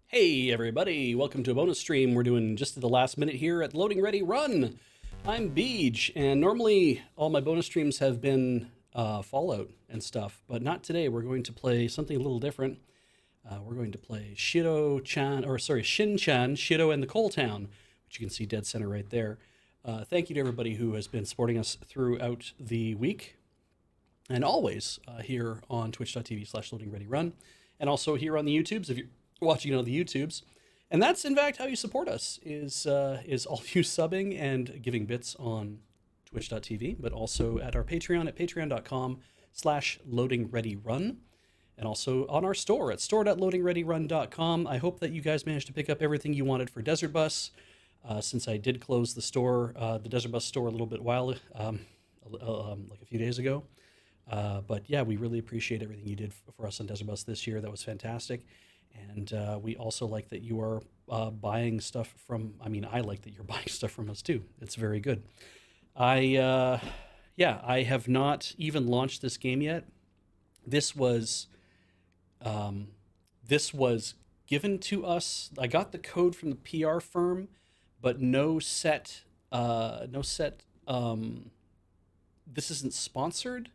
Hey everybody, welcome to a bonus stream. We're doing just at the last minute here at Loading Ready Run. I'm Beej, and normally all my bonus streams have been Fallout and stuff, but not today. We're going to play something a little different. We're going to play Shin-chan, Shiro and the Coal Town, which you can see dead center right there. Thank you to everybody who has been supporting us throughout the week, and always here on twitch.tv/loadingreadyrun, and also here on the YouTubes if you're watching it on the YouTubes. And that's in fact how you support us, is all you subbing and giving bits on twitch.tv, but also at our Patreon at patreon.com/loadingreadyrun, and also on our store at store.loadingreadyrun.com. I hope that you guys managed to pick up everything you wanted for Desert Bus, since I did close the store, the Desert Bus store, a little bit like a few days ago. But yeah, we really appreciate everything you did for us on Desert Bus this year. That was fantastic. And we also like that you are buying stuff from, I like that you're buying stuff from us too. It's very good. I have not even launched this game yet. This was given to us. I got the code from the PR firm, but no set, this isn't sponsored,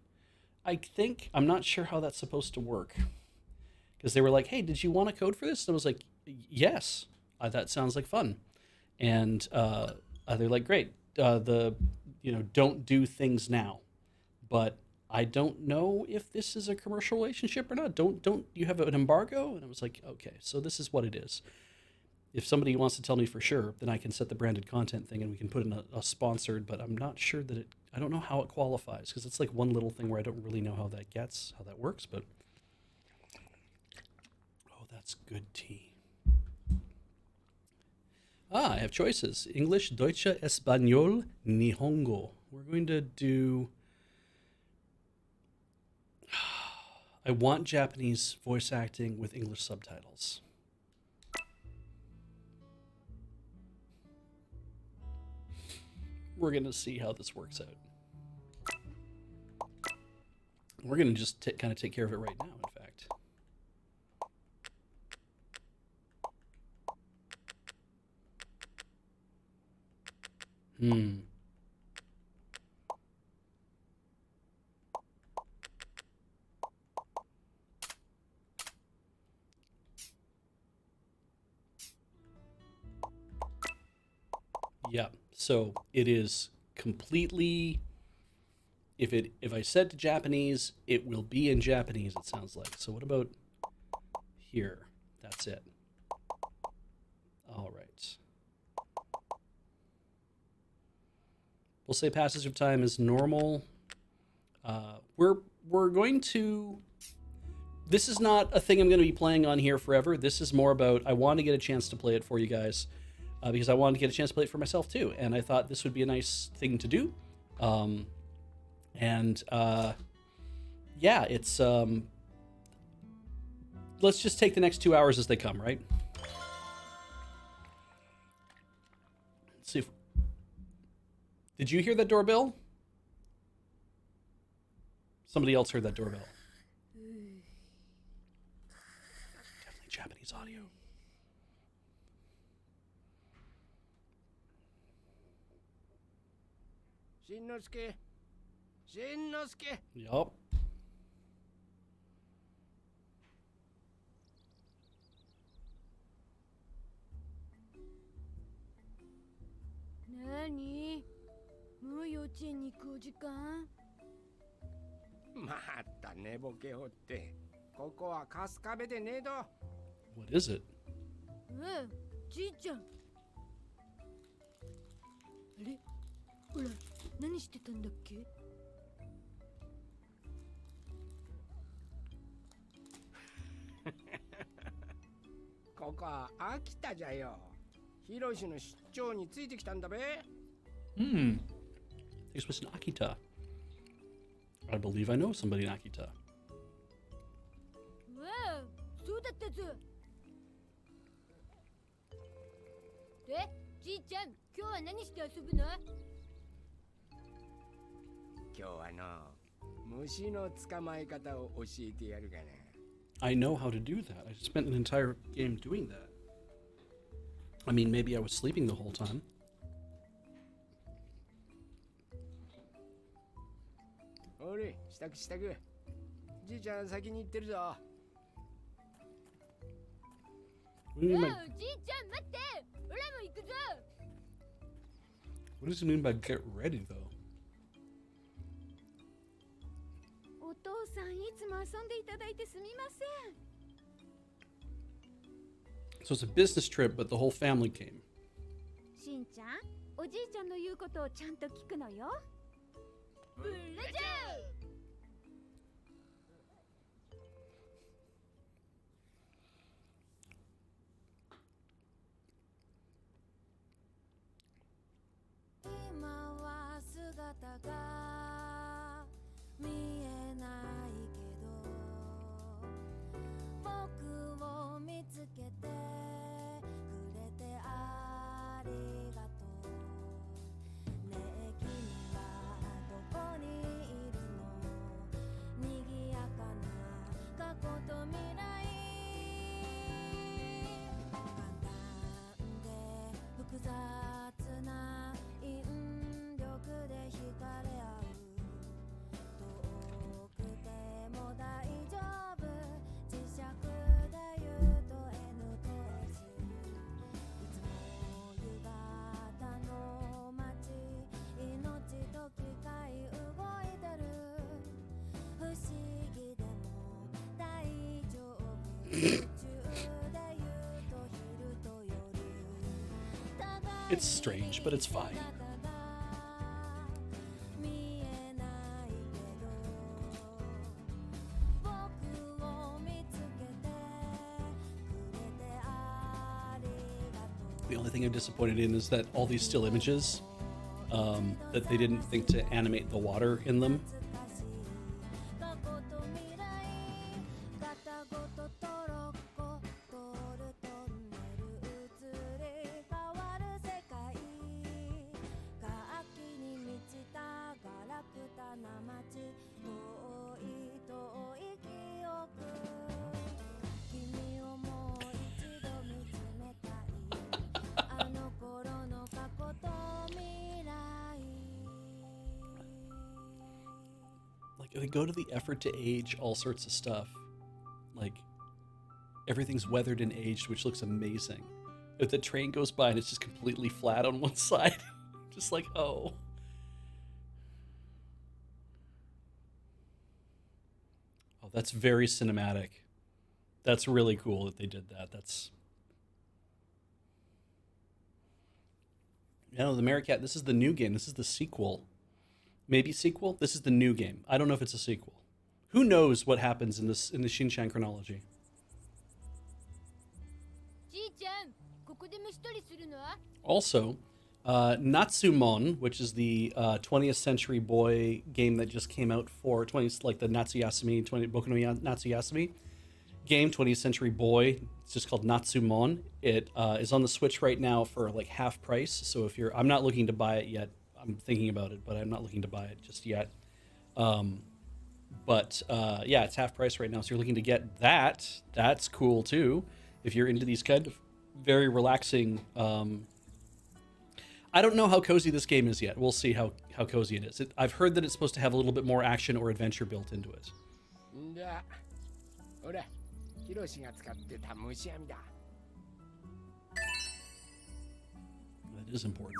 I think. I'm not sure how that's supposed to work. Because they were like, hey, did you want a code for this? And I was like, yes, that sounds like fun. And they're like, great, don't do things now. But I don't know if this is a commercial relationship or not. Don't you have an embargo? And I was like, okay, so this is what it is. If somebody wants to tell me for sure, then I can set the branded content thing and we can put in a sponsored, but I'm not sure that I don't know how it qualifies, because it's like one little thing where I don't really know how that works, but that's good tea. I have choices. English, Deutsche, Español, Nihongo. We're going to do... I want Japanese voice acting with English subtitles. We're going to see how this works out. We're going to just kind of take care of it right now, in fact. Yeah, so it is completely, if I set to Japanese, it will be in Japanese, it sounds like. So what about here? That's it. All right. We'll say passage of time is normal. We're going to... This is not a thing I'm going to be playing on here forever. This is more about, I want to get a chance to play it for you guys, because I wanted to get a chance to play it for myself too. And I thought this would be a nice thing to do. Yeah, it's... let's just take the next 2 hours as they come, right? Let's see if... Did you hear that doorbell? Somebody else heard that doorbell. Definitely Japanese audio. Shin-nosuke. Shin-nosuke. Yup. Nani? もう幼稚園に行くお時間？また寝ぼけおって。ここは春日部でねえど。What is it? じいちゃん。あれ？ほら、何してたんだっけ？ここは秋田じゃよ。ヒロシの出張についてきたんだべ。This was in Akita. I believe I know somebody in Akita. わあ、そうだったぞ。で、じいちゃん、今日は何して遊ぶの？今日はの虫の捕まえ方を教えてやるがな。 I know how to do that. I spent an entire game doing that. I mean, maybe I was sleeping the whole time. おれ、支度支度。じいちゃん先に行ってるぞ。 What do you お mean う、 by, じいちゃん待って、オラも行くぞ。 what does it mean by get ready, though? お父さんいつも遊んでいただいてすみません。 So it's a business trip, but the whole family came. しんちゃん、おじいちゃんの言うことをちゃんと聞くのよ。ブレジャー。 今は姿が見えないけど僕を見つけてくれてありがとうねえ君はどこにいるの賑やかな過去と未来簡単で複雑な引力で惹かれ合う遠くても大丈夫磁石で言うと N と S いつも夕方の街命と機械動いてる不思議でも大丈夫宇宙で言うと昼と夜 It's strange, but it's fine. The only thing I'm disappointed in is that all these still images, that they didn't think to animate the water in them. Like, they go to the effort to age all sorts of stuff. Like, everything's weathered and aged, which looks amazing. If the train goes by and it's just completely flat on one side, just like, oh. Oh, that's very cinematic. That's really cool that they did that. That's... No, the Merricat, this is the new game. This is the sequel. Maybe sequel? This is the new game. I don't know if it's a sequel. Who knows what happens in the Shin-chan chronology? じいちゃん、ここで虫取りするの？ Also, Natsumon, which is the 20th Century Boy game that just came out for 20, like the Natsuyasumi, Boku no Natsuyasumi game, 20th Century Boy. It's just called Natsumon. It is on the Switch right now for like half price. So if you're, I'm not looking to buy it yet. I'm thinking about it, but I'm not looking to buy it just yet. Yeah, it's half price right now. So you're looking to get that. That's cool too. If you're into these kind of very relaxing. I don't know how cozy this game is yet. We'll see how cozy it is. I've heard that it's supposed to have a little bit more action or adventure built into it. んだ。ほら、ヒロシが使ってた虫網だ。 That is important.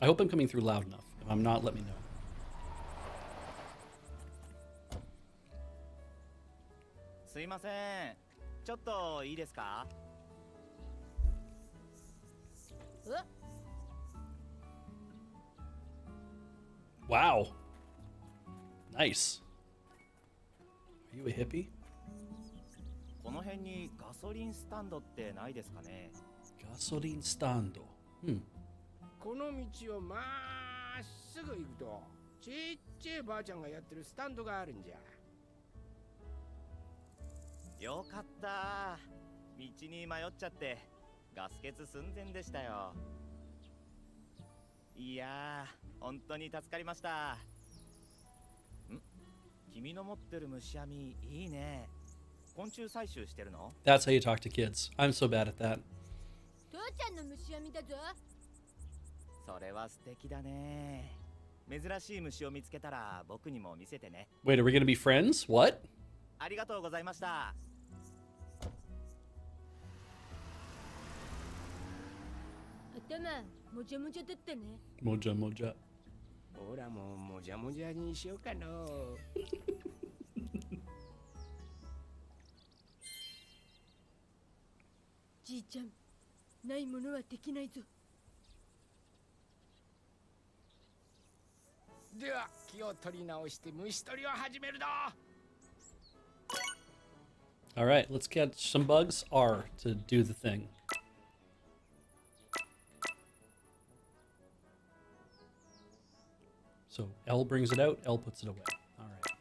I hope I'm coming through loud enough. If I'm not, let me know. すいません。ちょっといいですか？ Wow. Nice. Are you a hippie? この辺にガソリンスタンドってないですかね？ Gasoline stand. Hmm. この道をまっすぐ行くとちっちゃいばあちゃんがやってるスタンドがあるんじゃ。よかった。道に迷っちゃって。ガス欠寸前でしたよ。いやー、本当に助かりました。君の持ってる虫網いいね。昆虫採集してるの？ That's how you talk to kids. I'm so bad at that. 父ちゃんの虫網だぞ。それは素敵だね。珍しい虫を見つけたら僕にも見せてね。Wait, are we gonna be friends? What? ありがとうございました。頭もじゃもじゃだったね。もじゃもじゃ。ほらもうもじゃもじゃにしようかの。じいちゃん、ないものはできないぞ。では気を取り直して虫取りを始めるぞ。 All right, let's catch some bugs. R to do the thing. So L brings it out, L puts it away. All right.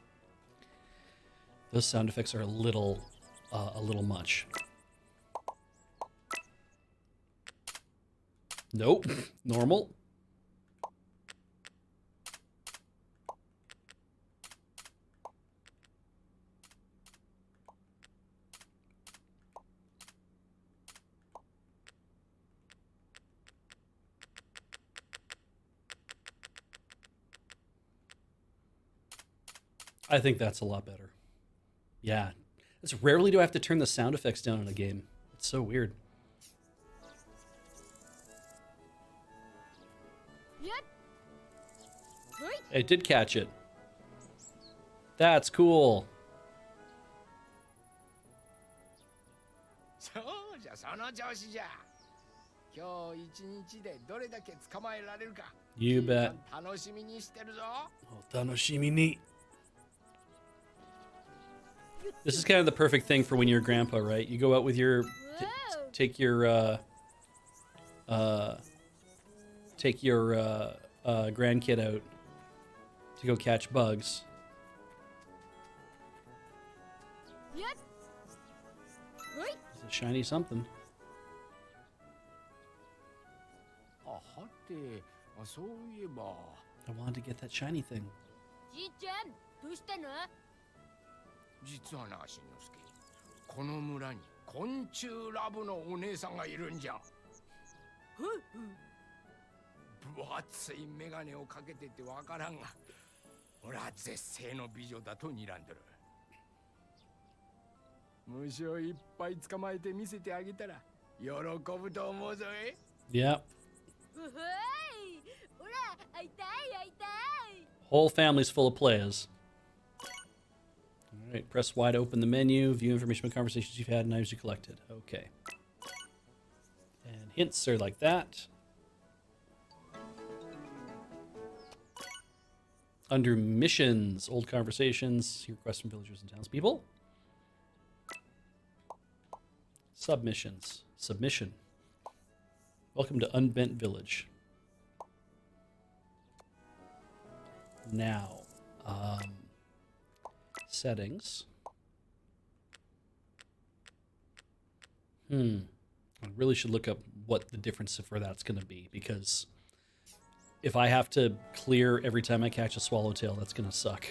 Those sound effects are a little much. Nope. Normal. I think that's a lot better. Yeah. It's rarely do I have to turn the sound effects down in a game. It's so weird. It did catch it. That's cool. そうじゃ、その調子じゃ。今日一日でどれだけ捕まえられるか。 You bet. 楽しみにしてるぞ。Otanoshimi. This is kind of the perfect thing for when you're a grandpa, right? You go out with your take your grandkid out to go catch bugs. It's a shiny something. あ、はて、あ、そういえば。 I wanted to get that shiny thing. じいちゃん、どうしたの？実はな、しんのすけ。この村に昆虫ラブのお姉さんがいるんじゃ。分厚いメガネをかけててわからんが、俺は絶世の美女だと睨んでる。虫をいっぱい捕まえて見せてあげたら喜ぶと思うぞい。Yep. おほい、ほら、会いたい会いたい。 Whole family's full of players. All right, press Y to open the menu. View information about conversations you've had and items you collected. Okay. And hints are like that. Under missions, old conversations, see requests from villagers and townspeople. Submissions, submission. Welcome to Unbent Village. Now, settings. I really should look up what the difference for that's going to be, because if I have to clear every time I catch a swallowtail, that's going to suck.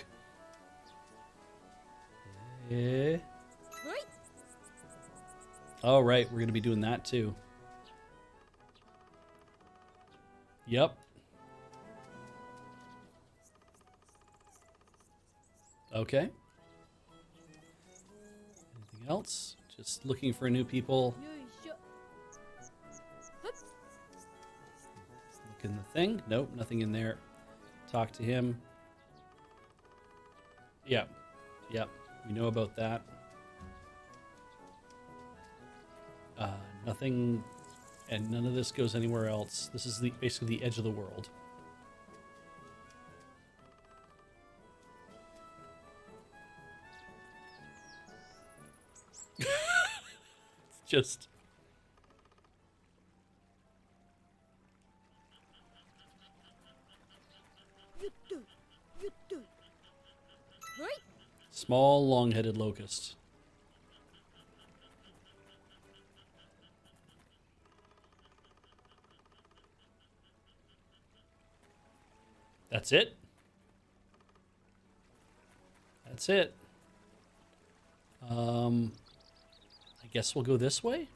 Oh, right, we're going to be doing that too. Yep. Okay. Anything else? Just looking for new people. よいしょ。 Look in the thing. Nope, nothing in there. Talk to him. Yep. Yep. We know about that. Nothing, and none of this goes anywhere else. This is basically the edge of the world. It's just... Small, long-headed locust. That's it? That's it. I guess we'll go this way?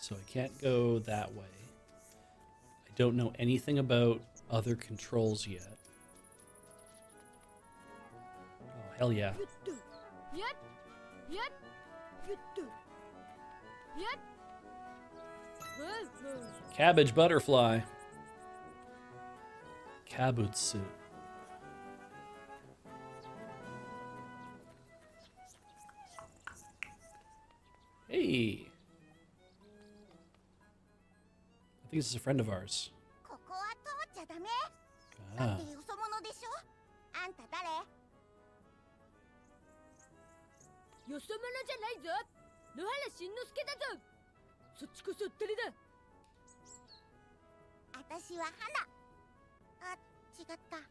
So I can't go that way. I don't know anything about other controls yet. Oh, hell yeah. Cabbage butterfly. Kabutsu. Hey. I think this is a friend of ours. ここは通っちゃダメ。だ Ah. ってよそ者でしょ。あんた誰？よそ者じゃないぞ。野原しんのすけだぞ。そっちこそ誰だ。私は花。あ、違った。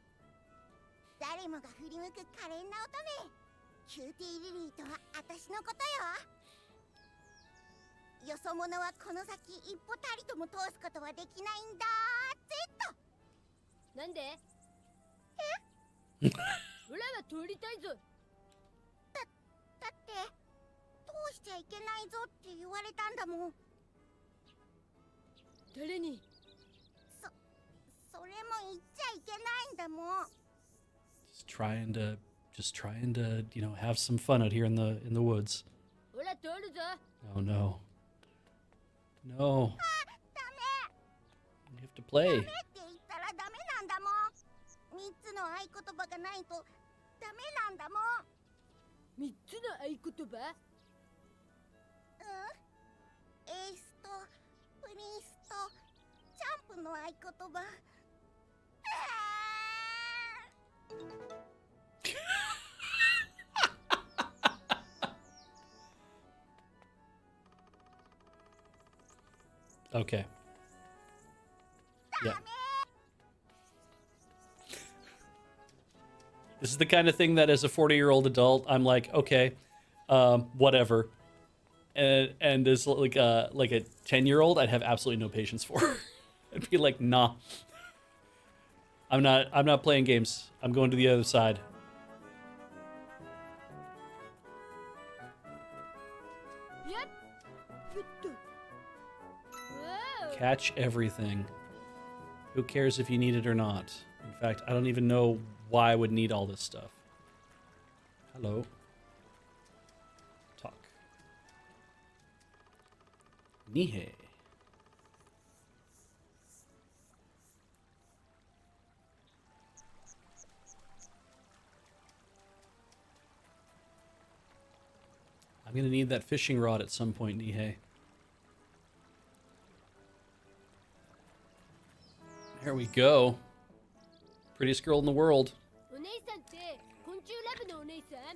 誰もが振り向く可憐な乙女。キューティーリリーとは私のことよ。よそ者はこの先一歩たりとも通すことはできないんだぜっと。なんで？俺は通りたいぞ。だって通しちゃいけないぞって言われたんだもん。誰に？それも言っちゃいけないんだもん。Just trying to, you know, have some fun out here in the woods. 俺は通るぞ。 Oh no. No. ダ You have to play. メって言ったらダメなんだもん。3つの合言葉がないとダメなんだもん。3つの合言葉？エースとプリンスとチャンプの合言葉。Okay. Yeah. This is the kind of thing that as a 40-year-old adult, I'm like, okay, whatever. And as like a 10-year-old, I'd have absolutely no patience for. I'd be like, nah. I'm not playing games. I'm going to the other side. Yep. Whoa. Catch everything. Who cares if you need it or not? In fact, I don't even know why I would need all this stuff. Hello. Talk. Nihei. I'm gonna need that fishing rod at some point, Nihei. There we go. Prettiest girl in the world. お姉さんって昆虫ラブのお姉さん？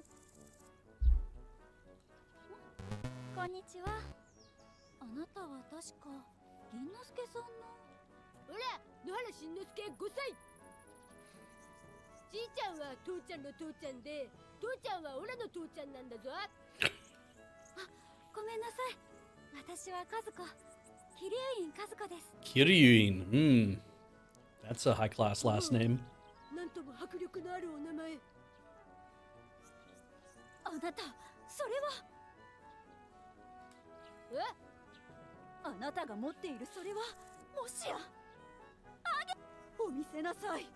こんにちは。あなたは確か凛之介さんの。ほら、野原しんのすけ5歳。じいちゃんは父ちゃんの父ちゃんで、父ちゃんはオラの父ちゃんなんだぞ。ごめんなさい。私は和子。桐生院和子です。 Kiryuin. That's a high-class last name. なんとも迫力のあるお名前。あなた、それは。え？あなたが持っているそれは、もしや。お見せなさい。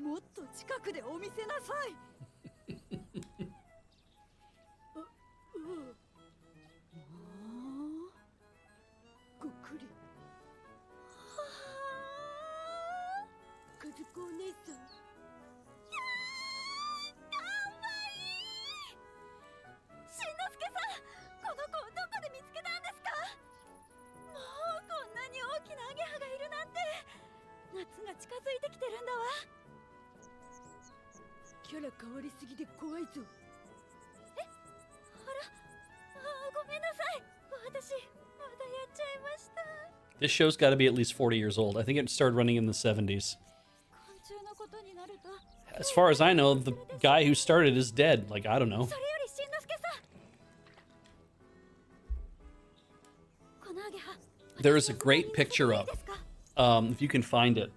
もっと近くでお見せなさい。ごくり。和子お姉さん。しんのすけさん、この子をどこで見つけたんですか？もうこんなに大きなアゲハがいるなんて。夏が近づいてきてるんだわ。キャラ変わりすぎで怖いぞ。ごめんなさい。私、まだやっちゃいました。 This show's got to be at least 40 years old. I think it started running in the 70s. 昆虫のことになると。 As far as I know, the guy who started is dead. Like, I don't know. それよりしんのすけさ There is a great picture up, if you can find it,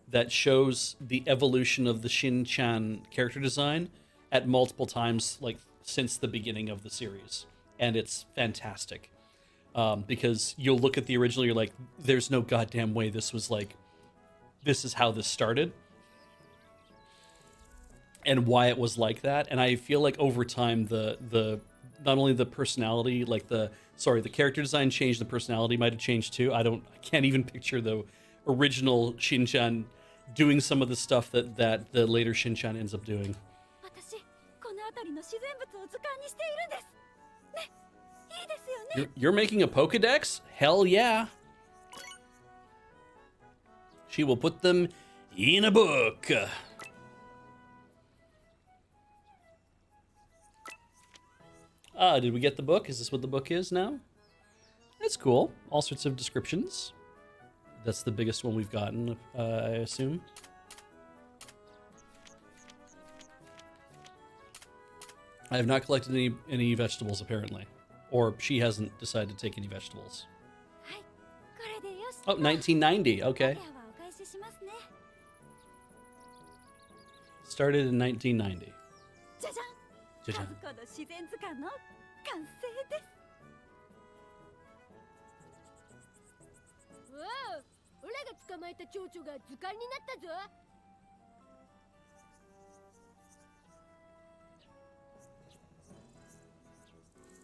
that shows the evolution of the Shin-chan character design at multiple times, like since the beginning of the series, and it's fantastic. Because you'll look at the original, you're like, there's no goddamn way this was like, this is how this started, and why it was like that. And I feel like over time, the not only the personality, like the character design changed, the personality might have changed too. I can't even picture the original Shin-chan doing some of the stuff that the later Shin-chan ends up doing. 私この辺りの自然物を図鑑にしているんですね。いいですよね。 You're making a Pokedex? Hell yeah. She will put them in a book. Did we get the book? Is this what the book is now? That's cool. All sorts of descriptions. That's the biggest one we've gotten, I assume. I have not collected any vegetables, apparently. Or she hasn't decided to take any vegetables. はいこれでよし。 Oh, 1990. Okay. 手はお返ししますね。 Started in 1990. じゃじゃん。 Cha-chan. この自然図鑑の完成です。おお、オラが捕まえた蝶々が図鑑になったぞ。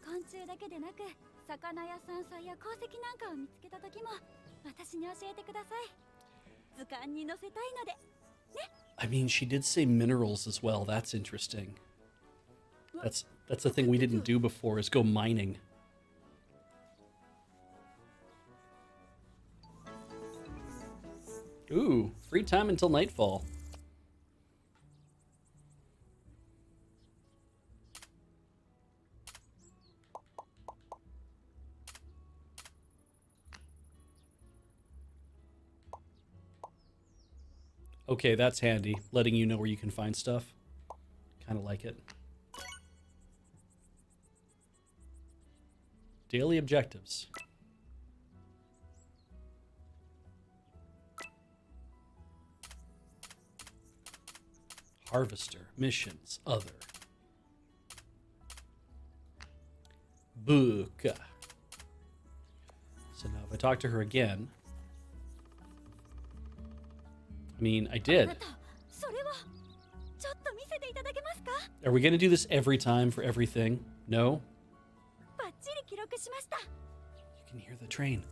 昆虫だけでなく魚や山菜や鉱石なんかを見つけた時も私に教えてください。図鑑に載せたいので。 I mean, she did say minerals as well. That's interesting. That's a thing we didn't do before, is go mining. Ooh, free time until nightfall. Okay, that's handy, letting you know where you can find stuff. Kind of like it. Daily objectives. Harvester, missions, other. Book. So now if I talk to her again... I mean, I あ did. なたそれはちょっと見せていただけますか。 Are we going to do this every time for everything? No? バッチリ記録しました。 You can hear the train.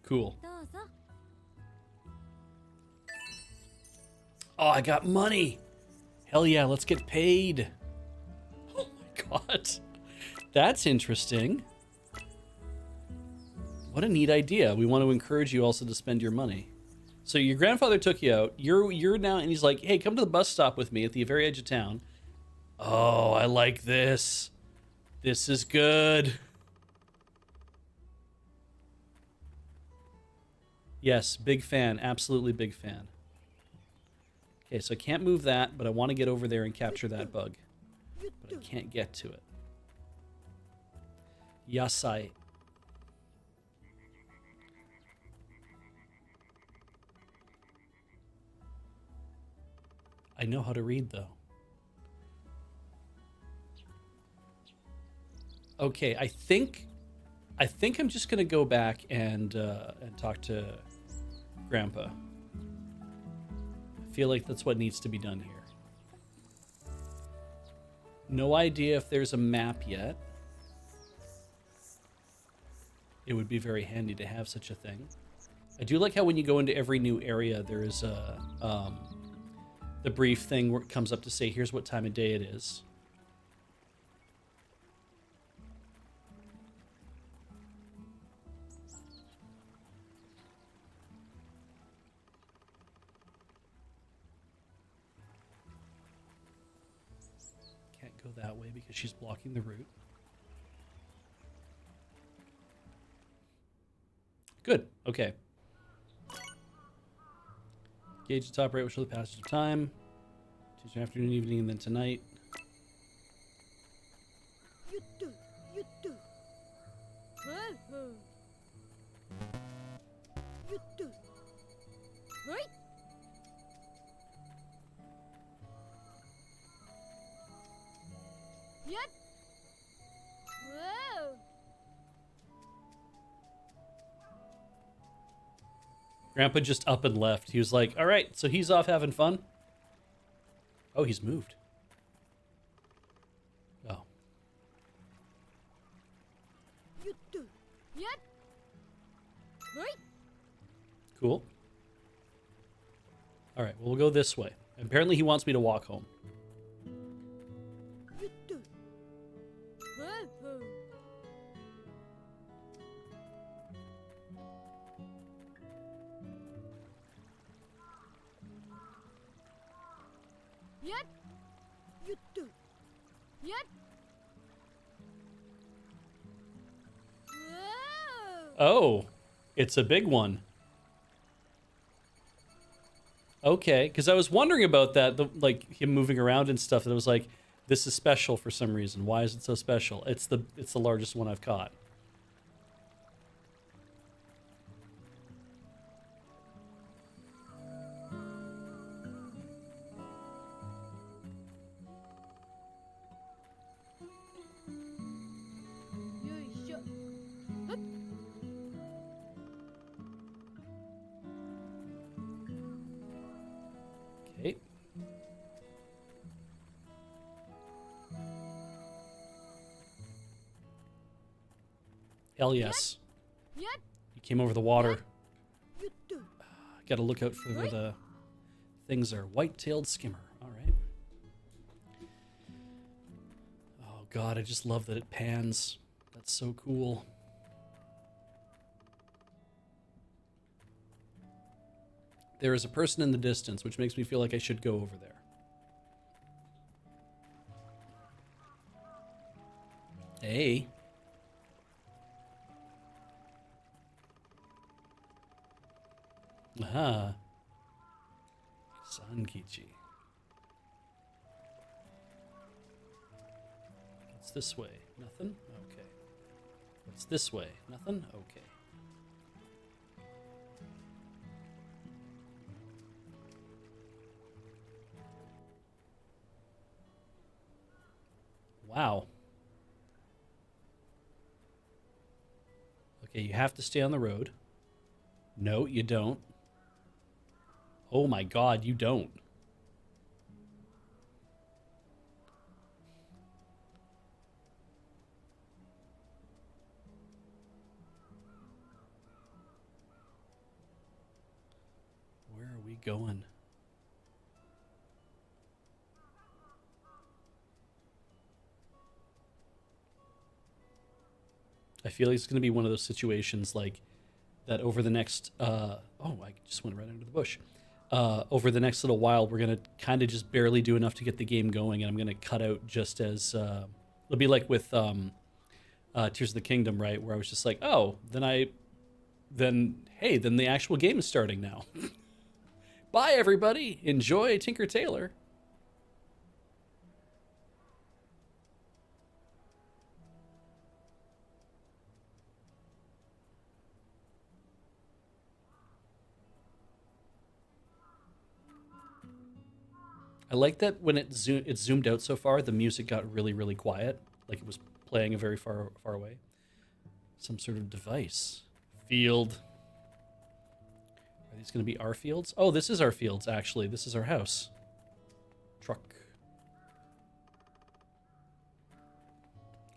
Cool. どうぞ。 Oh, I got money. Hell yeah, let's get paid. Oh my god. That's interesting. What a neat idea. We want to encourage you also to spend your money. So your grandfather took you out. You're now, and he's like, hey, come to the bus stop with me at the very edge of town. Oh, I like this. This is good. Yes, big fan. Absolutely big fan. Okay, so I can't move that, but I want to get over there and capture that bug. But I can't get to it. Yasai. I know how to read, though. Okay, I think I'm just gonna go back and talk to Grandpa. I feel like that's what needs to be done here. No idea if there's a map yet. It would be very handy to have such a thing. I do like how when you go into every new area, there is a the brief thing where it comes up to say, here's what time of day it is. Can't go that way because she's blocking the route. Good. Okay. Gauge the top rate will show the passage of time. Tuesday afternoon, evening, and then tonight. You do. Oh. You do. Right? Yep. Whoa. Grandpa just up and left. He was like, all right, so he's off having fun. Oh, he's moved. Oh. You do. Yep. Right? Cool. All right, well, we'll go this way. Apparently he wants me to walk home. You do. Oh. Yep. You do. Yep. Whoa. Oh, it's a big one. Okay, because I was wondering about that, like him moving around and stuff. And it was like, this is special for some reason. Why is it so special? It's the largest one I've caught. Yoisho. Hup. Okay. Hell yes. Yep. He came over the water. You do. Got to look out for where the things are. White-tailed skimmer. All right. Oh God, I just love that it pans. That's so cool. There is a person in the distance, which makes me feel like I should go over there. Hey. Aha. Sankichi. What's this way? Nothing? Okay. What's this way? Nothing? Okay. Wow. Okay, you have to stay on the road. No, you don't. Oh my God, you don't. Where are we going? I feel like it's going to be one of those situations like that over the next, oh, I just went right under the bush. Over the next little while, we're going to kind of just barely do enough to get the game going, and I'm going to cut out just as, it'll be like with Tears of the Kingdom, right? Where I was just like, oh, then the actual game is starting now. Bye, everybody. Enjoy Tinker Tailor. I like that when it zoomed out so far, the music got really, really quiet, like it was playing a very far away. Some sort of device. Field. Are these going to be our fields? Oh, this is our fields, actually. This is our house. Truck.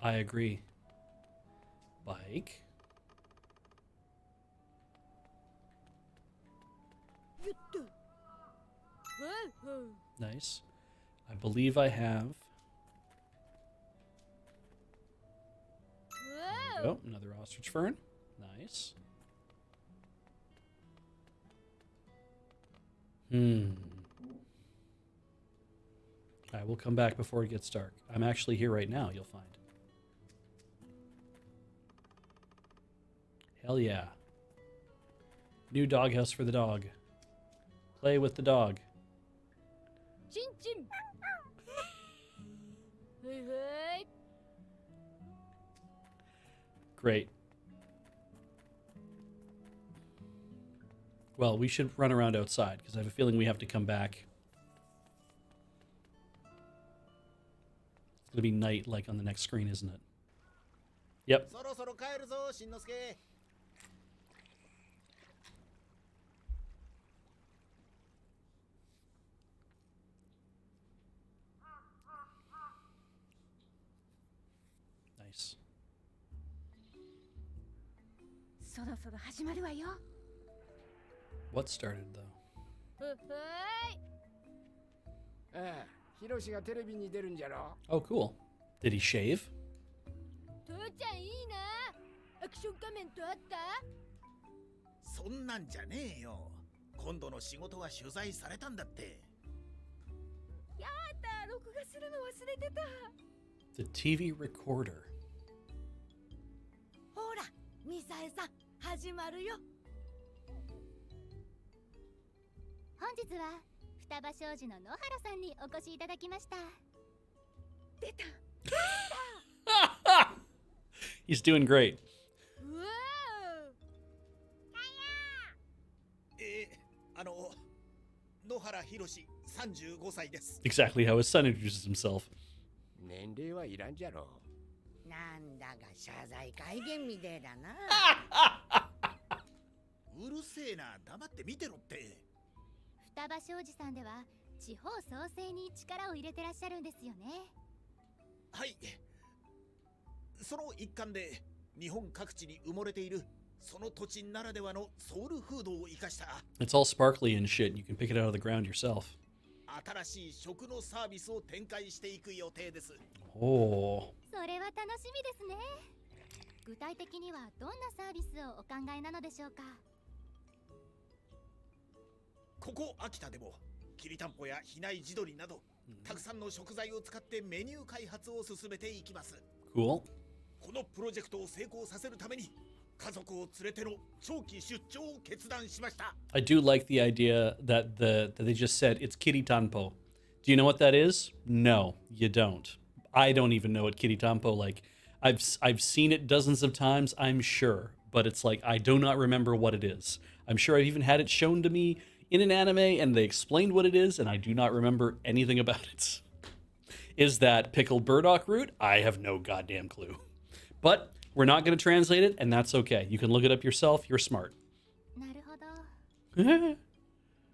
I agree. Bike. You do. Whoa. Nice. I believe I have. There we go. Another ostrich fern. Nice. I will come back before it gets dark. I'm actually here right now, you'll find. Hell yeah. New doghouse for the dog. Play with the dog. チンチンはいはい Great. Well, we should run around outside because I have a feeling we have to come back. It's going to be night like on the next screen, isn't it? Yep. そろそろ帰るぞ、しんのすけ。Nice. そろそろ始まるわよ。 What started, though? はいはいああ、ヒロシがテレビに出るんじゃろ。 Oh, cool. Did he shave? 父ちゃんいいなアクション仮面とあった？そんなんじゃねえよ。今度の仕事は取材されたんだって。やだ録画するの忘れてた。 The TV recorder. ほらミサエさん始まるよ。本日は双葉商事の野原さんにお越しいただきました。出た。He's doing great. うわ野原ひろし35歳です。 Exactly how his son introduces himself. 年齢はいらんじゃろ。なんだか謝罪会見みてえだな。うるせえな、黙って見てろって。双葉商事さんでは地方創生に力を入れてらっしゃるんですよね。はい。その一環で日本各地に埋もれているその土地ならではのソウルフードを生かした It's all sparkly and shit. You can pick it out of the ground yourself. 新しい食のサービスを展開していく予定です。 Oh. それは楽しみですね。具体的にはどんなサービスをお考えなのでしょうか。ここ秋田でもきりたんぽや比内地鶏などたくさんの食材を使ってメニュー開発を進めていきます。 Cool. このプロジェクトを成功させるために家族を連れての長期出張を決断しました。 I do like the idea that they just said it's kiritampo. Do you know what that is? No, you don't. I don't even know what kiritampo like. I've seen it dozens of times, I'm sure, but it's like I do not remember what it is. I'm sure I've even had it shown to me in an anime and they explained what it is and I do not remember anything about it. Is that pickled burdock root? I have no goddamn clue. But we're not going to translate it, and that's okay. You can look it up yourself. You're smart. なるほど。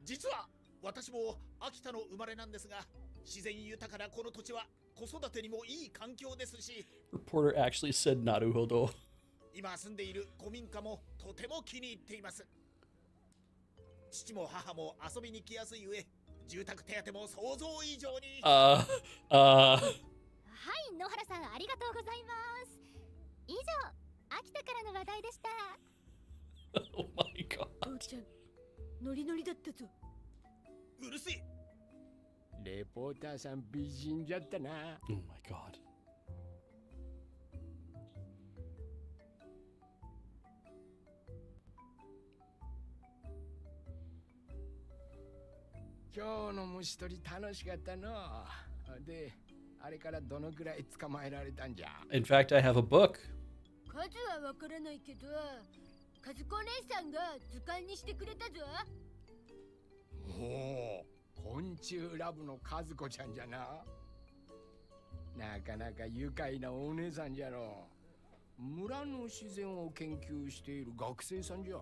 実は私も秋田の生まれなんですが、自然豊かなこの土地は子育てにもいい環境ですし、 Reporter actually said naruhodo. 今住んでいる古民家もとても気に入っています。父も母も遊びに来やすい上、住宅手当も想像以上に。はい、野原さんありがとうございます。以上、秋田からの話題でした。Oh my god. 父ちゃんノリノリだったぞ。うるせえ。レポーターさん美人じゃったな。Oh my god. 今日の虫取り楽しかったの。で、あれからどのくらい捕まえられたんじゃ。 In fact, I have a book. 数はわからないけど、和子姉さんが図鑑にしてくれたぞ。おお、昆虫ラブの和子ちゃんじゃな。なかなか愉快なお姉さんじゃろ。村の自然を研究している学生さんじゃ。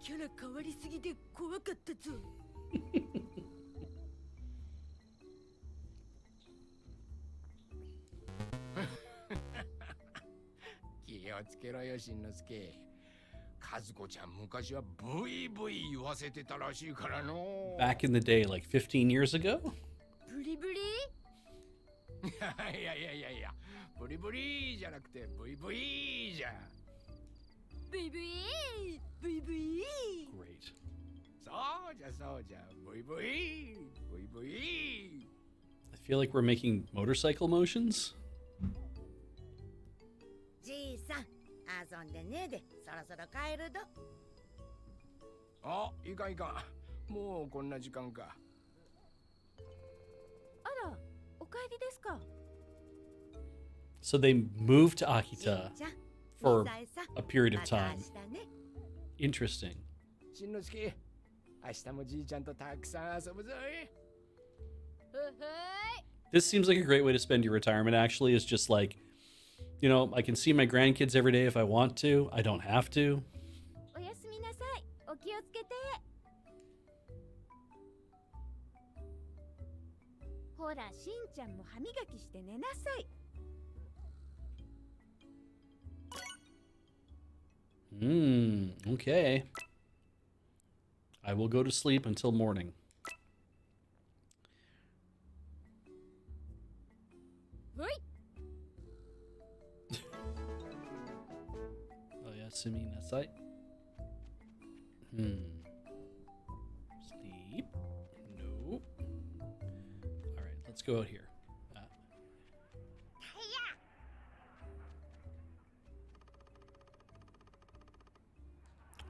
キャラ変わりすぎで怖かったぞ。気をつけろよ、しんのすけ。和子ちゃん昔はブイブイ言わせてたらしいからの。Back in the day, like 15 years ago? ブリブリいや、ブリブリじゃなくてブイブイじゃ。ブイブイブイブイ。 Great. そうじゃそうじゃ。ブイブイブイブイ。 I feel like we're making motorcycle motions. じいさん、遊んでねえで、そろそろ帰るど。あ、いかんいかん。もうこんな時間か。あら、お帰りですか。 So they moved to じい Akita ちゃん、 for みさえさん、 a period of また time. 明日ね。 Interesting. しんのすけ、明日もじいちゃんとたくさん遊ぶぞい。ふふーい。 This seems like a great way to spend your retirement, actually, is just like, you know, I can see my grandkids every day if I want to. I don't have to. おやすみなさい。お気をつけて。ほら、しんちゃんも歯磨きして寝なさい。 Okay. I will go to sleep until morning. ほい。 Oyasumi nasai. Sleep. No. All right, let's go out here.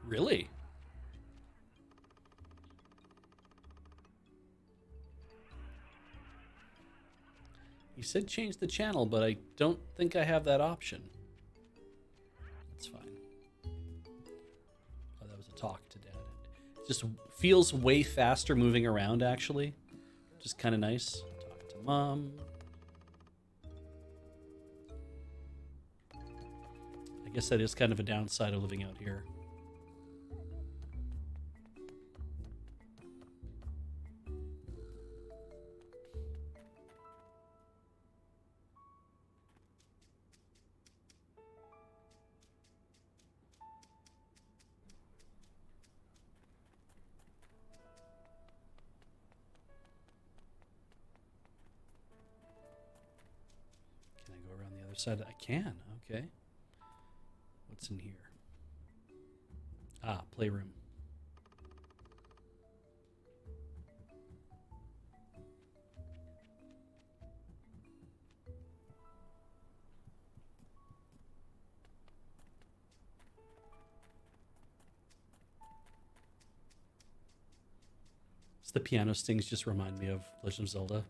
Really? You said change the channel, but I don't think I have that option. That's fine. Oh, that was a talk to Dad. It just feels way faster moving around, actually. Just kind of nice. Talk to Mom. I guess that is kind of a downside of living out here. Can I go around the other side? I can. Okay. What's in here? Ah, playroom. The piano stings just remind me of Legend of Zelda.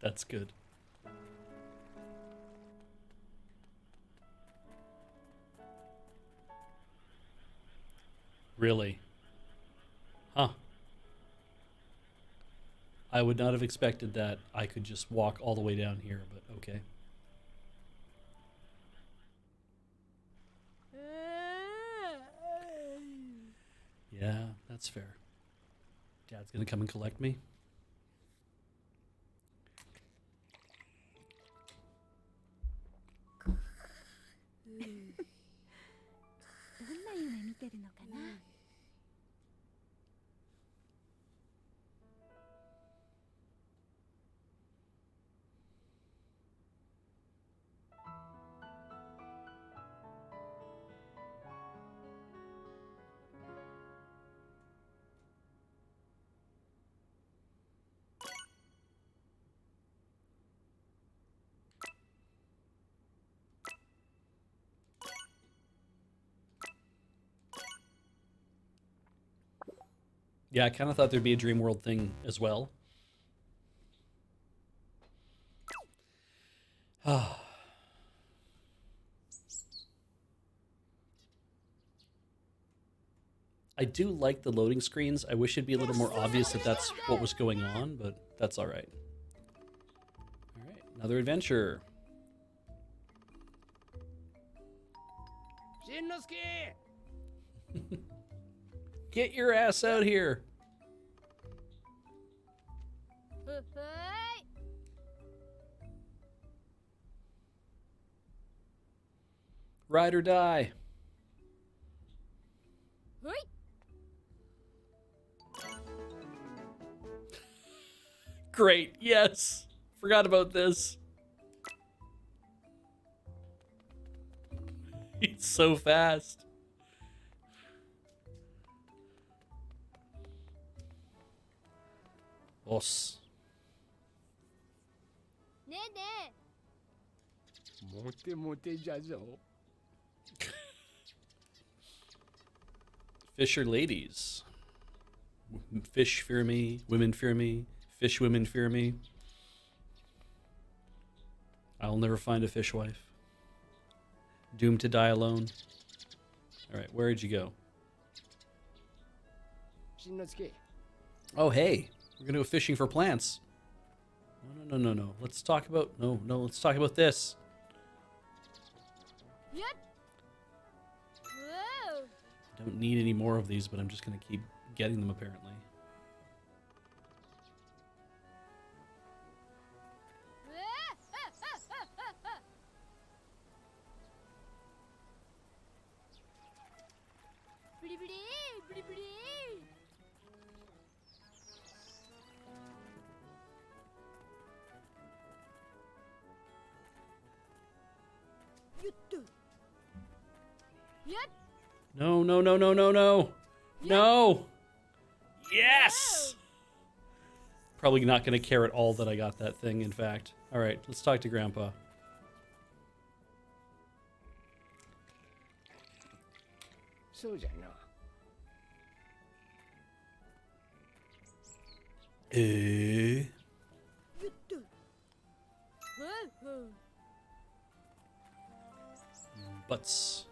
That's good. Really? Huh. I would not have expected that I could just walk all the way down here, but okay. Yeah, that's fair. Dad's gonna come and collect me? どんな夢見てるのかな。Yeah, I kind of thought there'd be a Dream World thing as well. I do like the loading screens. I wish it'd be a little more obvious that that's what was going on, but that's all right. All right, another adventure. Shin-no-suke! Get your ass out here. Ride or die. Great, yes. Forgot about this. He's so fast. Boss. ねえねモテモテじゃぞ。 Fish are ladies. Fish fear me. Women fear me. Fish women fear me. I'll never find a fish wife. Doomed to die alone. All right, where'd you go? しんのすけ。 Oh, hey, we're gonna go fishing for plants. No. Let's talk about let's talk about this. え。やっ。Whoa. I don't need any more of these, but I'm just gonna keep getting them apparently. Bli bli, bli bli. Yuttu. Yep. No. No. Yes. Probably not gonna care at all that I got that thing, in fact. All right, let's talk to Grandpa. そうじゃな。 Eh? Yuttu. Whoa. Butts.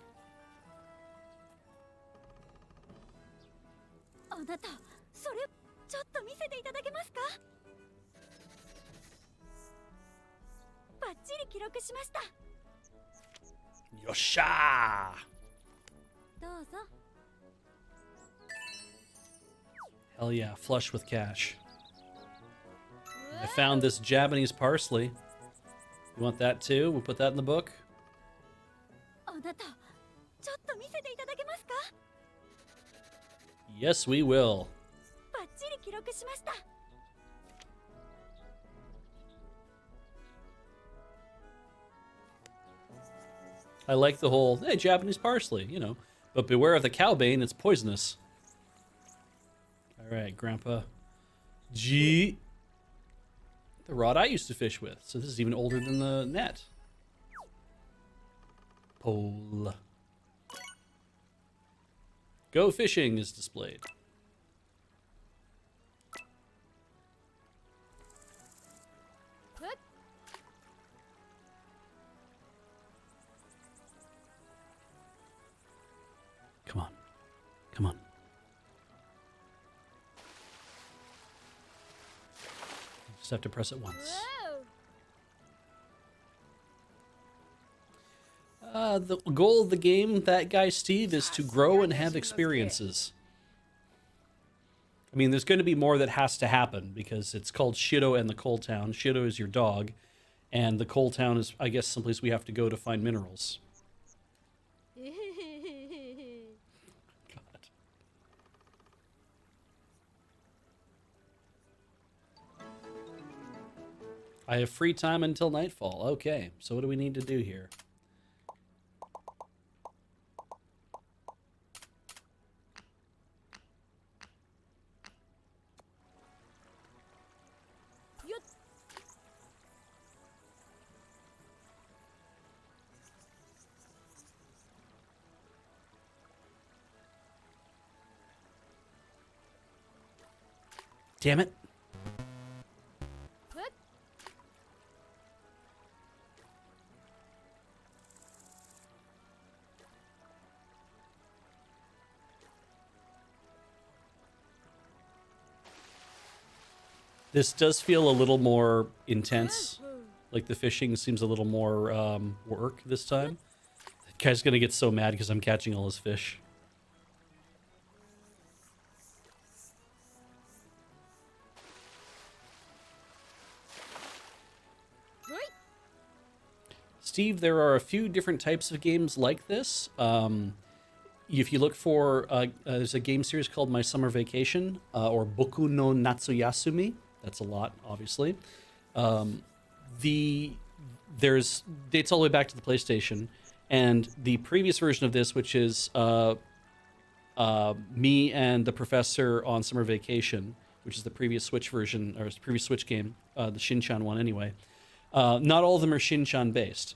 あなた、それちょっと見せていただけますか？バッチリ記録しました。よっしゃー! どうぞ。 Hell yeah, flush with cash. I found this Japanese parsley. You want that too? We'll put that in the book. あなた、ちょっと見せていただけますか？ Yes, we will. バッチリ記録しました。 I like the whole, hey, Japanese parsley, you know. But beware of the cowbane, it's poisonous. All right, Grandpa. G. The rod I used to fish with. So this is even older than the net. Pole. Go fishing is displayed. Come on. Just have to press it once. The goal of the game, that guy Steve, is to grow and have experiences. I mean, there's going to be more that has to happen because it's called Shiro and the Coal Town. Shiro is your dog, and the Coal Town is, I guess, someplace we have to go to find minerals. God. I have free time until nightfall. Okay, so what do we need to do here? Damn it. This does feel a little more intense. Like the fishing seems a little more work this time. The guy's gonna get so mad because I'm catching all his fish. Right? Steve, there are a few different types of games like this. If you look for, there's a game series called My Summer Vacation, or Boku no Natsuyasumi. That's a lot, obviously. There's dates all the way back to the PlayStation, and the previous version of this, which is me and the professor on summer vacation, which is the previous Switch version, or previous Switch game, the Shin-chan one anyway. Not all of them are Shin-chan based,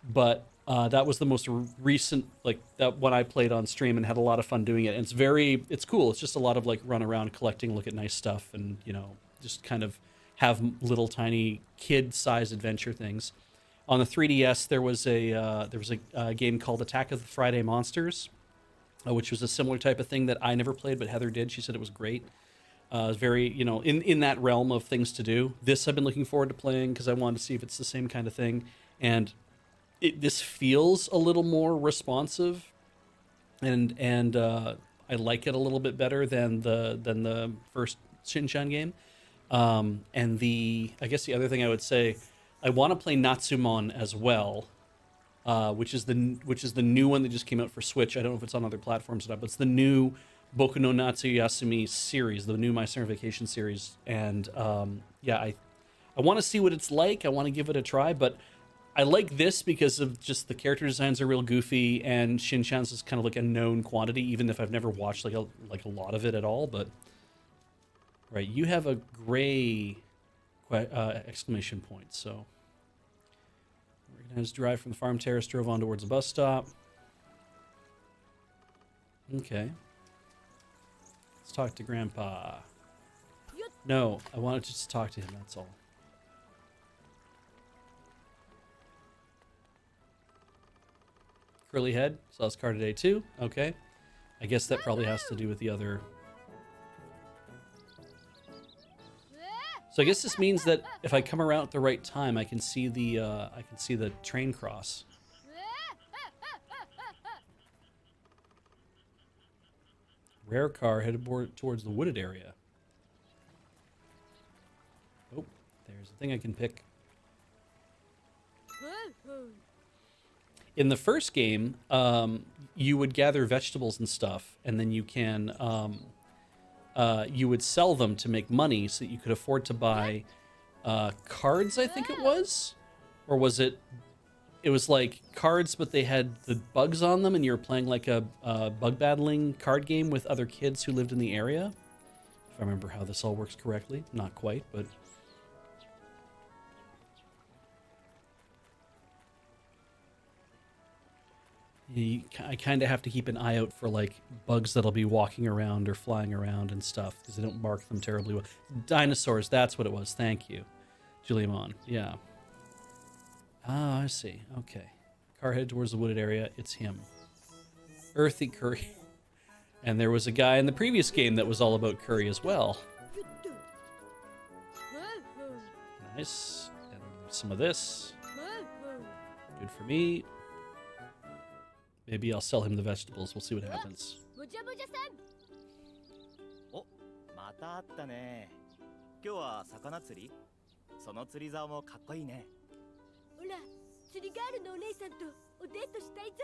but that was the most recent, like that one I played on stream and had a lot of fun doing it. And it's cool. It's just a lot of like run around, collecting, look at nice stuff, and just kind of have little tiny kid-sized adventure things. On the 3DS, there was a game called Attack of the Friday Monsters, which was a similar type of thing that I never played, but Heather did. She said it was great. Very, in that realm of things to do. This I've been looking forward to playing because I wanted to see if it's the same kind of thing. And this feels a little more responsive, and I like it a little bit better than the first Shin-chan game. And I guess the other thing I would say, I want to play Natsumon as well, which is the new one that just came out for Switch. I don't know if it's on other platforms or not, but it's the new Boku no Natsuyasumi series, the new My Summer Vacation series. And I want to see what it's like. I want to give it a try, but I like this because of just the character designs are real goofy, and Shin-chan's is kind of like a known quantity, even if I've never watched like a lot of it at all. But right, you have a gray exclamation point, so we're gonna just drive from the farm terrace, drove on towards the bus stop. Okay, let's talk to Grandpa. No, I wanted to just talk to him, that's all. Curly head, saw his car today too. Okay, I guess that probably has to do with the other. So I guess this means that if I come around at the right time, I can see the train cross. Rare car headed towards the wooded area. Oh, there's a thing I can pick. In the first game, you would gather vegetables and stuff, and then you would sell them to make money so that you could afford to buy cards, I think it was? Or was it... It was like cards, but they had the bugs on them, and you were playing like a bug battling card game with other kids who lived in the area. If I remember how this all works correctly. Not quite, but... I kind of have to keep an eye out for like bugs that'll be walking around or flying around and stuff because they don't mark them terribly well. Dinosaurs, that's what it was. Thank you, Juliamon. Yeah. Ah, I see. Okay. Car headed towards the wooded area. It's him. Earthy curry. And there was a guy in the previous game that was all about curry as well. Nice. And some of this. Good for me. Maybe I'll sell him the vegetables. We'll see what happens. お、また会ったね。今日は魚釣り？その釣り竿もかっこいいね。ほら、釣りガールのお姉さんとおデートしたいぞ。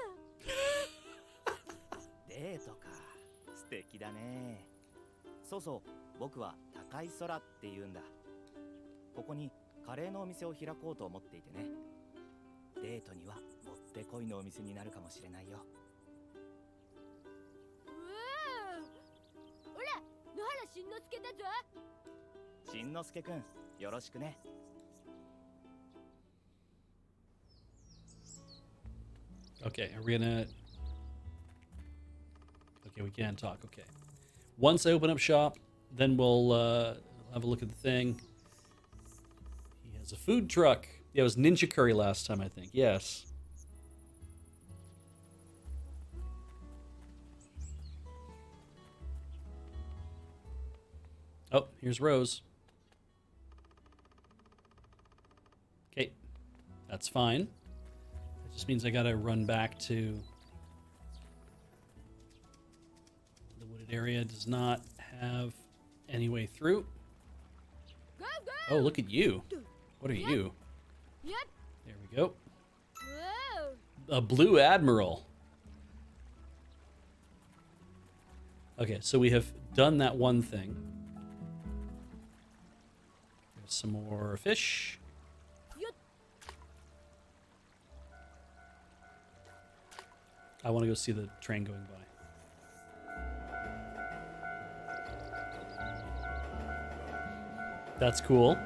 デートか。素敵だね。そうそう、僕は高い空って言うんだ。ここにカレーのお店を開こうと思っていてね。デートにはもってこいのお店になるかもしれないよ。ほら、野原しんのすけだぞ。しんのすけくん、よろしくね。Okay, are we gonna... Okay, we can talk, okay. Once I open up shop, then we'll have a look at the thing. He has a food truck. Yeah, it was Ninja Curry last time, I think. Yes. Oh, here's Rose. That's fine. It just means I gotta run back to the wooded area. Does not have any way through. Go, Oh, look at you. What are you? Yep. There we go. Whoa. A blue admiral. Okay, so we have done that one thing. There's some more fish. Yep. I want to go see the train going by. That's cool.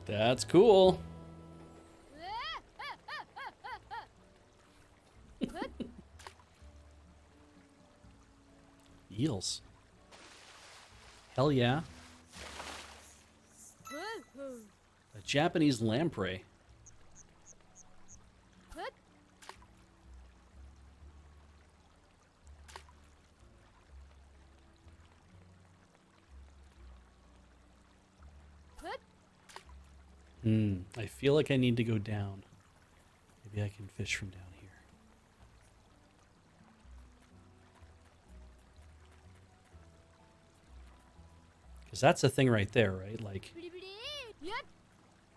That's cool. Eels. Hell yeah. A Japanese lamprey. I feel like I need to go down. Maybe I can fish from down here. Because that's the thing right there, right? Like, Yep.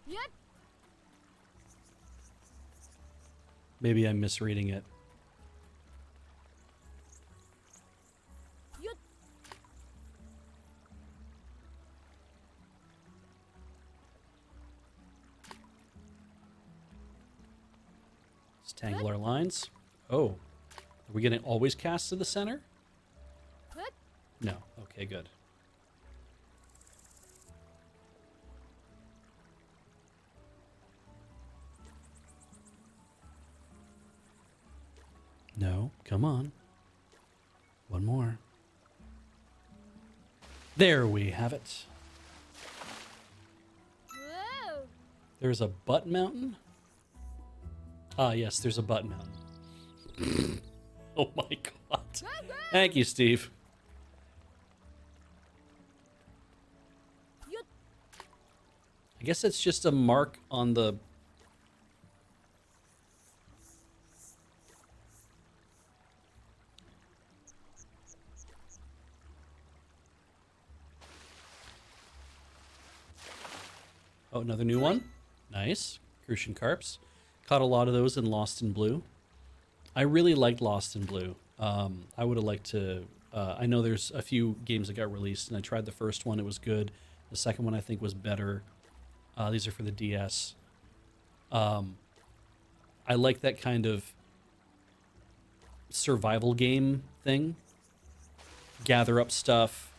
Yep. maybe I'm misreading it. Yep. Let's tangle our lines. Oh, are we going to always cast to the center? What? No. Okay, good. No, come on. One more. There we have it. Whoa. There's a butt mountain? Ah, yes, there's a butt mountain. Oh my god. Thank you, Steve. Yep. I guess it's just a mark on the... Oh, another new one. Nice. Crucian carps. Caught a lot of those in Lost in Blue. I really liked Lost in Blue. I would have liked to... I know there's a few games that got released, and I tried the first one. It was good. The second one, I think, was better. These are for the DS. I like that kind of survival game thing. Gather up stuff.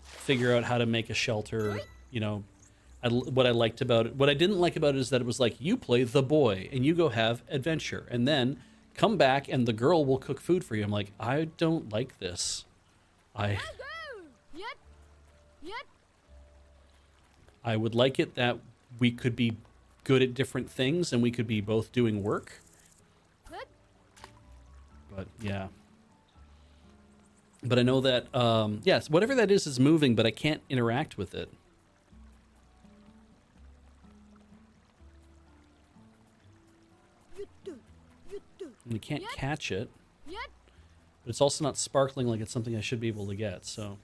Figure out how to make a shelter. You know, what I liked about it... What I didn't like about it is that it was like, you play the boy, and you go have adventure. And then... come back and the girl will cook food for you. I'm like, I don't like this. Yep. Yep. I would like it that we could be good at different things and we could be both doing work. What? But yeah. But I know that, yes, whatever that is moving, but I can't interact with it. And we can't catch it. Yep. But it's also not sparkling like it's something I should be able to get, so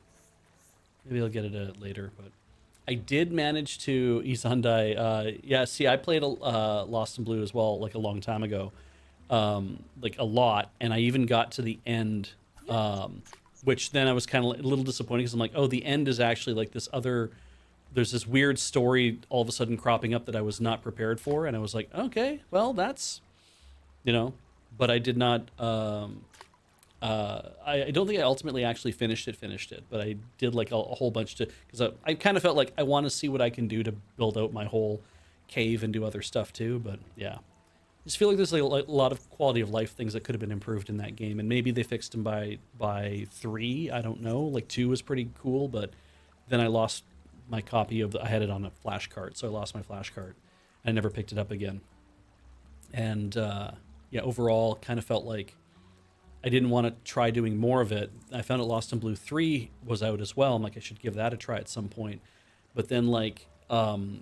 maybe I'll get it later. But I did manage to Izandai. Yeah, see, I played Lost in Blue as well, like a long time ago, like a lot, and I even got to the end, which then I was kind of a little disappointed because I'm like, oh, the end is actually like this other. There's this weird story all of a sudden cropping up that I was not prepared for, and I was like, okay, well, that's, you know. But I did not. I don't think I ultimately actually finished it. But I did like a whole bunch to, because I kind of felt like I want to see what I can do to build out my whole cave and do other stuff too. But yeah, I just feel like there's like a lot of quality of life things that could have been improved in that game, and maybe they fixed them by 3. I don't know. Like 2 was pretty cool, but then I lost my copy of I had it on a flash cart, so I lost my flash cart. I never picked it up again, and. yeah, overall, kind of felt like I didn't want to try doing more of it. I found out Lost in Blue 3 was out as well. I'm like, I should give that a try at some point. But then, like, Lost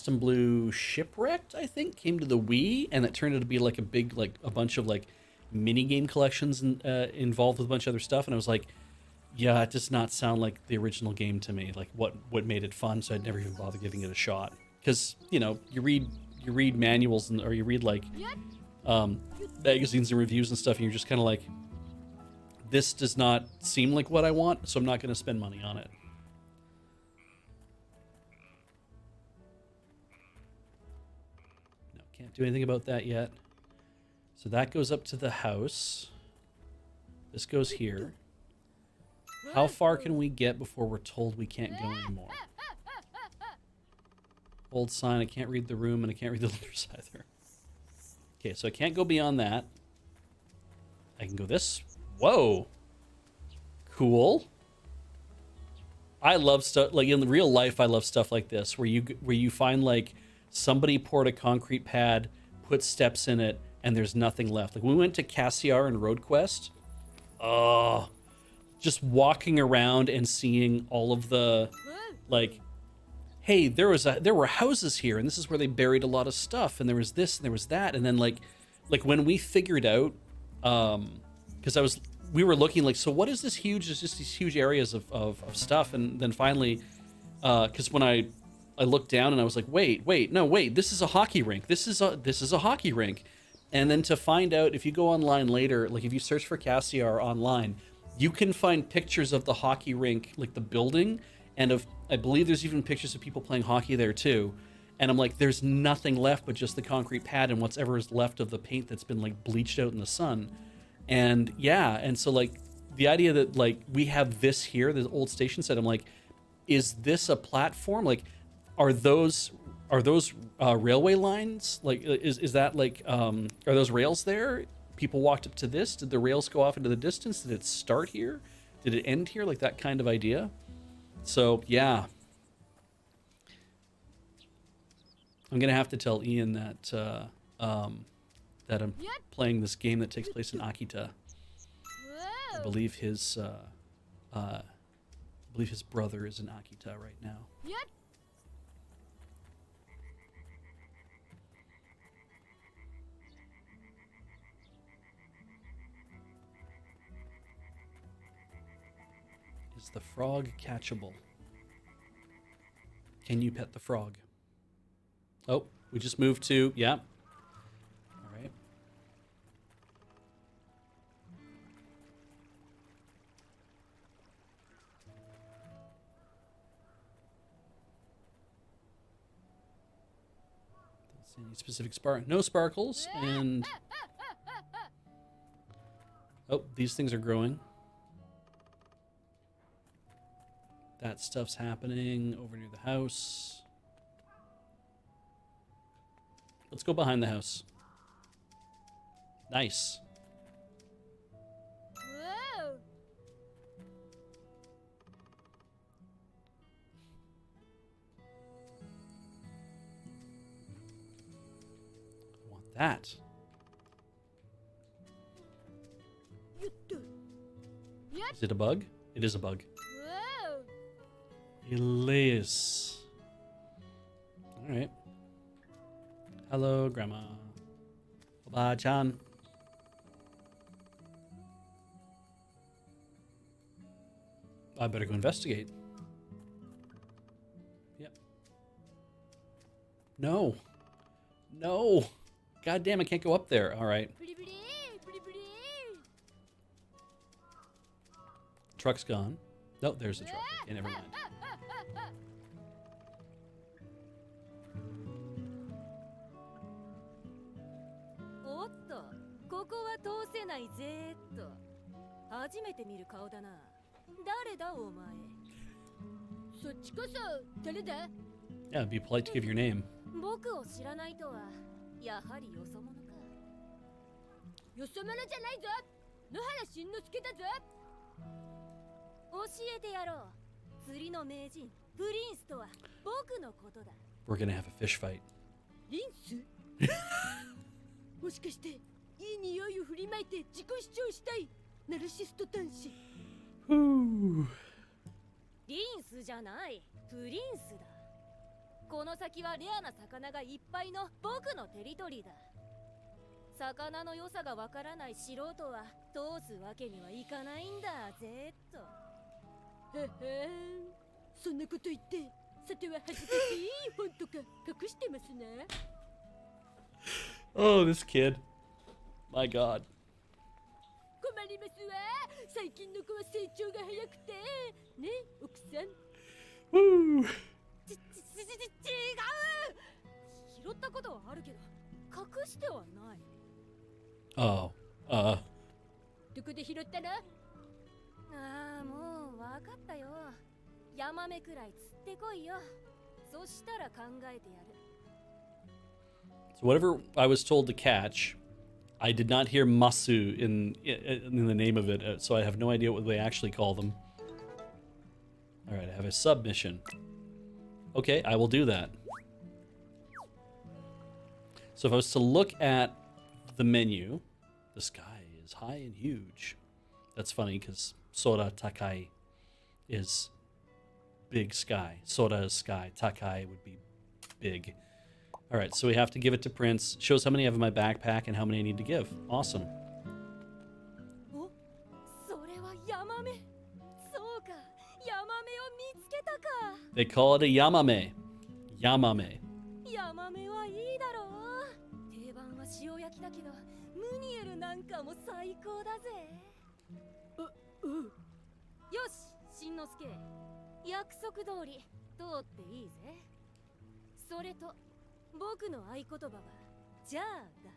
in Blue Shipwrecked, I think, came to the Wii, and it turned out to be like a big, like, a bunch of, like, mini game collections involved with a bunch of other stuff. And I was like, yeah, it does not sound like the original game to me, like what made it fun. So I'd never even bother giving it a shot. Because, you know, you read manuals or you read, like, magazines and reviews and stuff, and you're just kind of like, this does not seem like what I want, so I'm not going to spend money on it. No, can't do anything about that yet. So that goes up to the house. This goes here. How far can we get before we're told we can't go anymore? Old sign, I can't read the room, and I can't read the letters either. Okay, so I can't go beyond that. I can go this. Whoa. Cool. I love stuff, like in real life, I love stuff like this, where you find, like, somebody poured a concrete pad, put steps in it, and there's nothing left. Like when we went to Cassiar and Road Quest, just walking around and seeing all of the, like, hey, there were houses here, and this is where they buried a lot of stuff, and there was this and there was that, and then like when we figured out, because we were looking like, so what is this huge? There's just these huge areas of stuff, and then finally, because when I looked down and I was like, wait, this is a hockey rink. This is a hockey rink, and then to find out, if you go online later, like if you search for Cassiar online, you can find pictures of the hockey rink, like the building, and I believe there's even pictures of people playing hockey there too. And I'm like, there's nothing left but just the concrete pad and whatever is left of the paint that's been, like, bleached out in the sun. And yeah, and so, like, the idea that, like, we have this here, the old station set, I'm like, is this a platform? Like, are those railway lines? Like, is that, like, are those rails there? People walked up to this. Did the rails go off into the distance? Did it start here? Did it end here? Like, that kind of idea. So yeah, I'm gonna have to tell Ian that that I'm playing this game that takes place in Akita. I believe his brother is in Akita right now. Is the frog catchable? Can you pet the frog? Oh, we just moved to, yeah. All right. Don't see any specific no sparkles, and oh, these things are growing. That stuff's happening over near the house. Let's go behind the house. Nice. Whoa. I want that. Is it a bug? It is a bug. Whoa. Elias. All right. Hello, Grandma. Oba-chan. I better go investigate. Yep. No. No. God damn, I can't go up there. All right. Truck's gone. No, there's the truck. Okay, never mind. Otto, ここは通せないぜーっと。初めて見る顔だな。誰だお前。そっちこそ誰だ？ Yeah, it'd be polite to give your name. 僕を知らないとはやはりよそ者か。よそ者じゃないぞ。野原しんのすけだぞ。教えてやろう。釣りの名人プリンスとは僕のことだ。We're gonna have a fish fight. リンス？もしかしていい匂いを振りまいて自己主張したいナルシスト男子。 Whew. リンスじゃない、プリンスだ。この先はレアな魚がいっぱいの僕のテリトリーだ。魚の良さがわからない素人は通すわけにはいかないんだぜっと。へへん、そんなこと言ってさては恥ずかしい本とか隠してますね。Oh, this kid. My God. 困りますわ、最近の子は成長が早くてね、奥さん。 Woo. 違う。拾ったことはあるけど隠してはない。 Oh. どこで拾ったの？ああ、もうわかったよ。ヤマメくらい釣ってこいよ。そしたら考えてやる。 So whatever I was told to catch, I did not hear masu in the name of it, so I have no idea what they actually call them. All right, I have a submission. Okay, I will do that. So if I was to look at the menu, the sky is high and huge. That's funny because Sora Takai is big sky. Sora is sky. Takai would be big. All right, so we have to give it to Prince. Shows how many I have in my backpack and how many I need to give. Awesome. お、それはヤマメ。そうか、ヤマメを見つけたか。 They call it a yamame. Yamame. ヤマメはいいだろう。定番は塩焼きだけどムニエルなんかも最高だぜ。よし、しんのすけ、約束通り通っていいぜ。それと僕の合言葉はじゃあだ。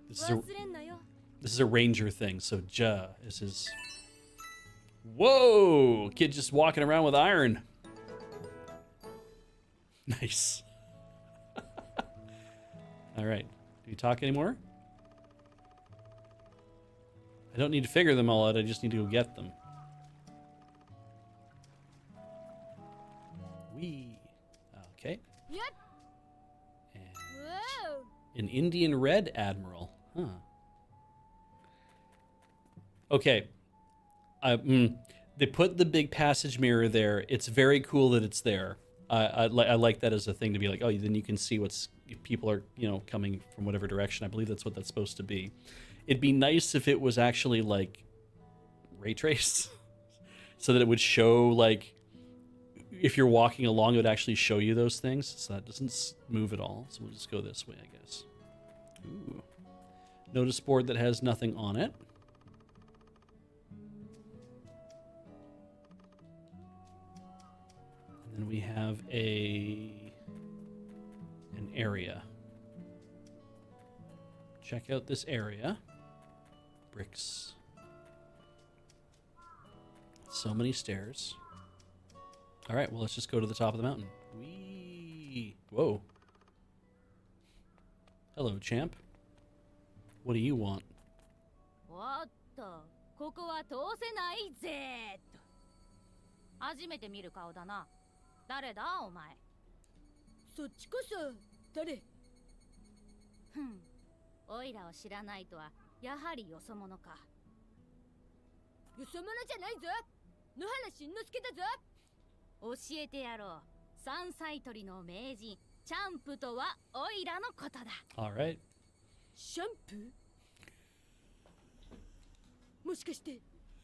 This is a 忘れんなよ。 this is a ranger thing. So Ja is his. Whoa! Kid just walking around with iron. Nice. All right. Do you talk anymore? I don't need to figure them all out. I just need to go get them. Wee. Okay. Yep. And Whoa. an Indian Red Admiral. Huh. Okay. They put the big passage mirror there. It's very cool that it's there. I like that as a thing to be like, oh, then you can see what's if people are, coming from whatever direction. I believe that's what that's supposed to be. It'd be nice if it was actually like ray traced so that it would show like if you're walking along, it would actually show you those things. So that doesn't move at all. So we'll just go this way, I guess. Ooh. Notice board that has nothing on it. And then we have an area. Check out this area. Bricks. So many stairs. All right, well, let's just go to the top of the mountain. Whee! Whoa. Hello, champ. What do you want? おっと、ここは通せないぜーと。初めて見る顔だな。誰だお前。そっちこそ誰？ふん、おいらを知らないとはやはりよそ者か。よそ者じゃないぞ。野原しんのすけだぞ。教えてやろう。山菜採りの名人チャンプとはおいらのことだ。 All right. シャンプー？もしかして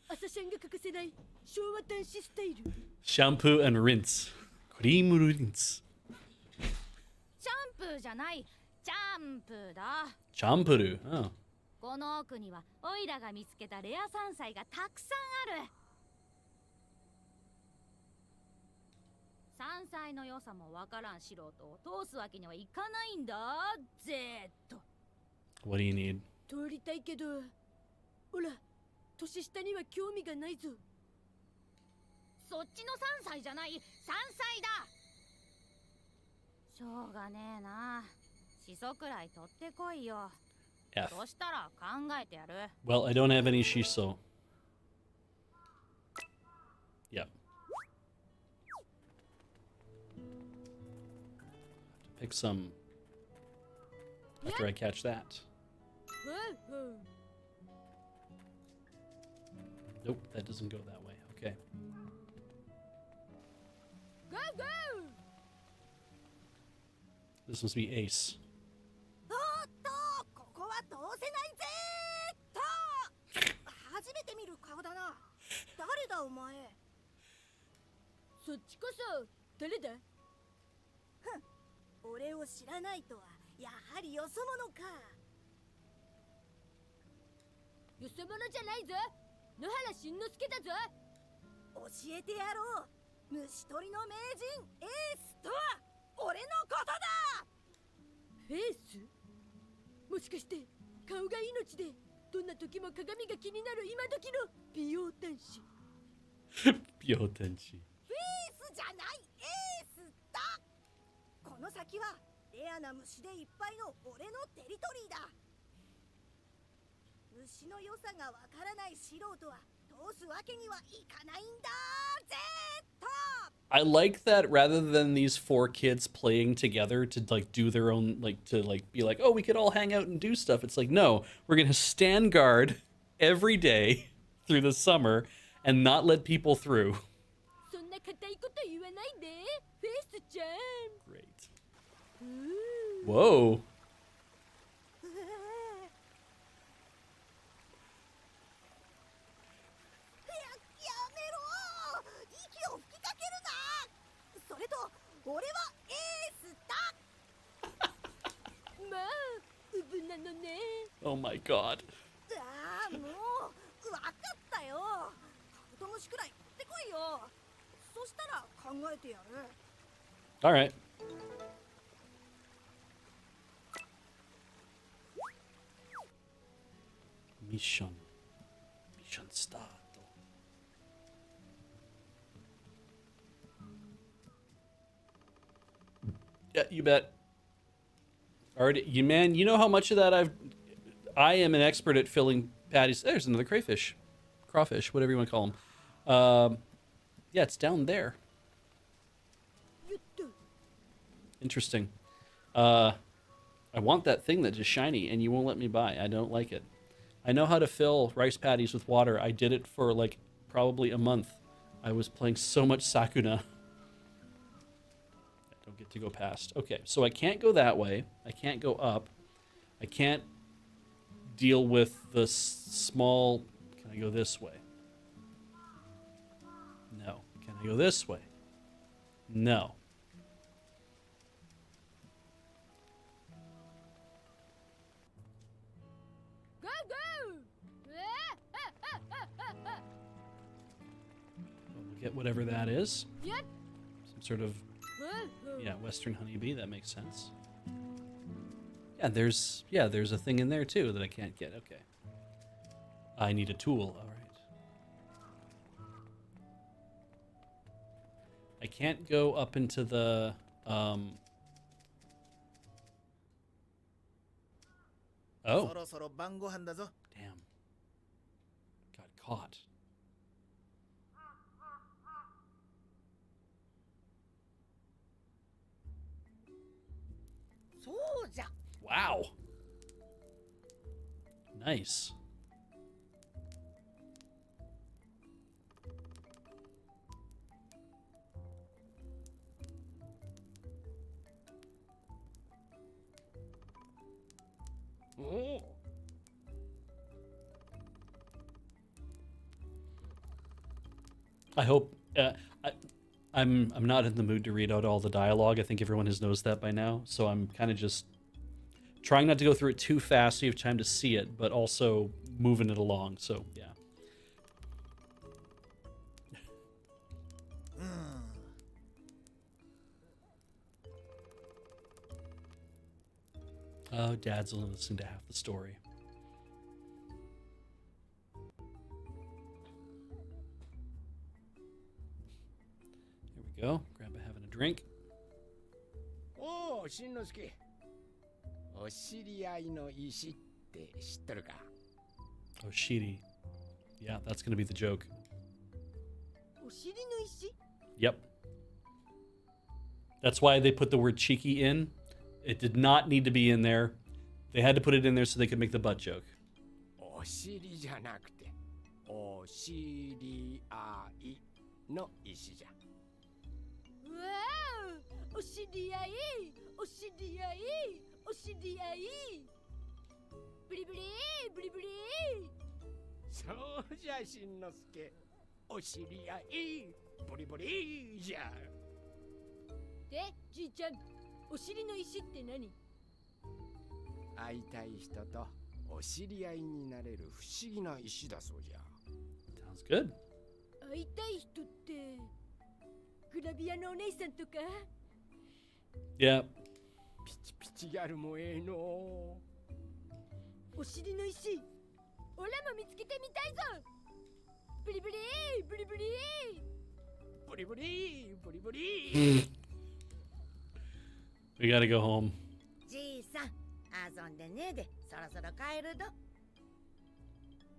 朝シャンが欠かせない昭和男子スタイル？ Shampoo and rinse. Cream rinse. シャンプーじゃない、チャンプーだ。 Champuru. Oh. この奥にはオイラが見つけたレア山菜がたくさんある。山菜の良さもわからん素人を通すわけにはいかないんだぜーと。 What do you need? 通りたいけど、ほら、年下には興味がないぞ。そっちの山菜じゃない、山菜だ。しょうがねえな。しそくらい取ってこいよ。 F. そしたら考えてやる。 Well, I don't have any shiso. Yep. Pick some after I catch that. Nope, that doesn't go that way. Okay. Go, go! This must be Ace. おっと、ここは通せないぜーっと。初めて見る顔だな。誰だお前。そっちこそ誰だ？俺を知らないとはやはりよそ者か。よそ者じゃないぞ。野原しんのすけだぞ。教えてやろう。虫取りの名人エースとは俺のことだ。フェイス？もしかして顔が命でどんな時も鏡が気になる今時の美容男子。美容天使。フェイスじゃないエースだ。この先はレアな虫でいっぱいの俺のテリトリーだ。虫の良さがわからない素人は通すわけにはいかないんだぜーっと。 I like that rather than these 4 kids playing together to like do their own, like to like be like, oh, we could all hang out and do stuff. It's like, no, we're gonna stand guard every day through the summer and not let people through. そんな硬いこと言わないで、フェイスちゃん。 Great. Whoa. やめろー。息を吹きかけるな。それと俺はエースだ。まあ、うぶなのね。 Oh my god. ああ、もうわかったよ。カブトムシくらい取ってこいよ。そしたら考えてやる。 All right. Mission start. Yeah, you bet. Already, you know how much of that I am an expert at filling patties. There's another crawfish, whatever you want to call them. Yeah, it's down there. Interesting. I want that thing that's just shiny, and you won't let me buy. I don't like it. I know how to fill rice patties with water. I did it for like probably a month. I was playing so much Sakuna. I don't get to go past. Okay, so I can't go that way. I can't go up. I can't deal with the small... Can I go this way? No. Can I go this way? No. Go, go! We'll get whatever that is. Yep. Some sort of, yeah, western honeybee. That makes sense. Yeah, there's a thing in there too that I can't get. Okay. I need a tool. All right. I can't go up into the Oh. そろそろ晩ご飯だぞ。 Damn. Got caught. Wow. Nice. I hope I'm not in the mood to read out all the dialogue. I think everyone has knows that by now, so I'm kind of just trying not to go through it too fast so you have time to see it, but also moving it along. So yeah. Oh, Dad's only listening to half the story. Here we go. Grandpa having a drink. おお、しんのすけ。お知り合いの石って知っとるか？ Oh, Shiri. Yeah, that's going to be the joke. お尻の石？ Yep. That's why they put the word cheeky in. It did not need to be in there. They had to put it in there so they could make the butt joke. お尻じゃなくてお知り合いの石じゃ。わお、お知り合い、お知り合い、お知り合い。ブリブリブリブリ。そうじゃしんのすけ、お知り合いブリブリじゃ。で、じいちゃん、お尻の石って何？会いたい人とお知り合いになれる不思議な石だそうじゃ。 Sounds good. 会いたい人ってグラビアのお姉さんとか？ Yeah. ピチピチギャルもええの。お尻の石、オラも見つけてみたいぞ。ブリブリブリブリ。ブリブリブリブリ。We gotta go home. じいさん、遊んでねえで、そろそろ帰るど。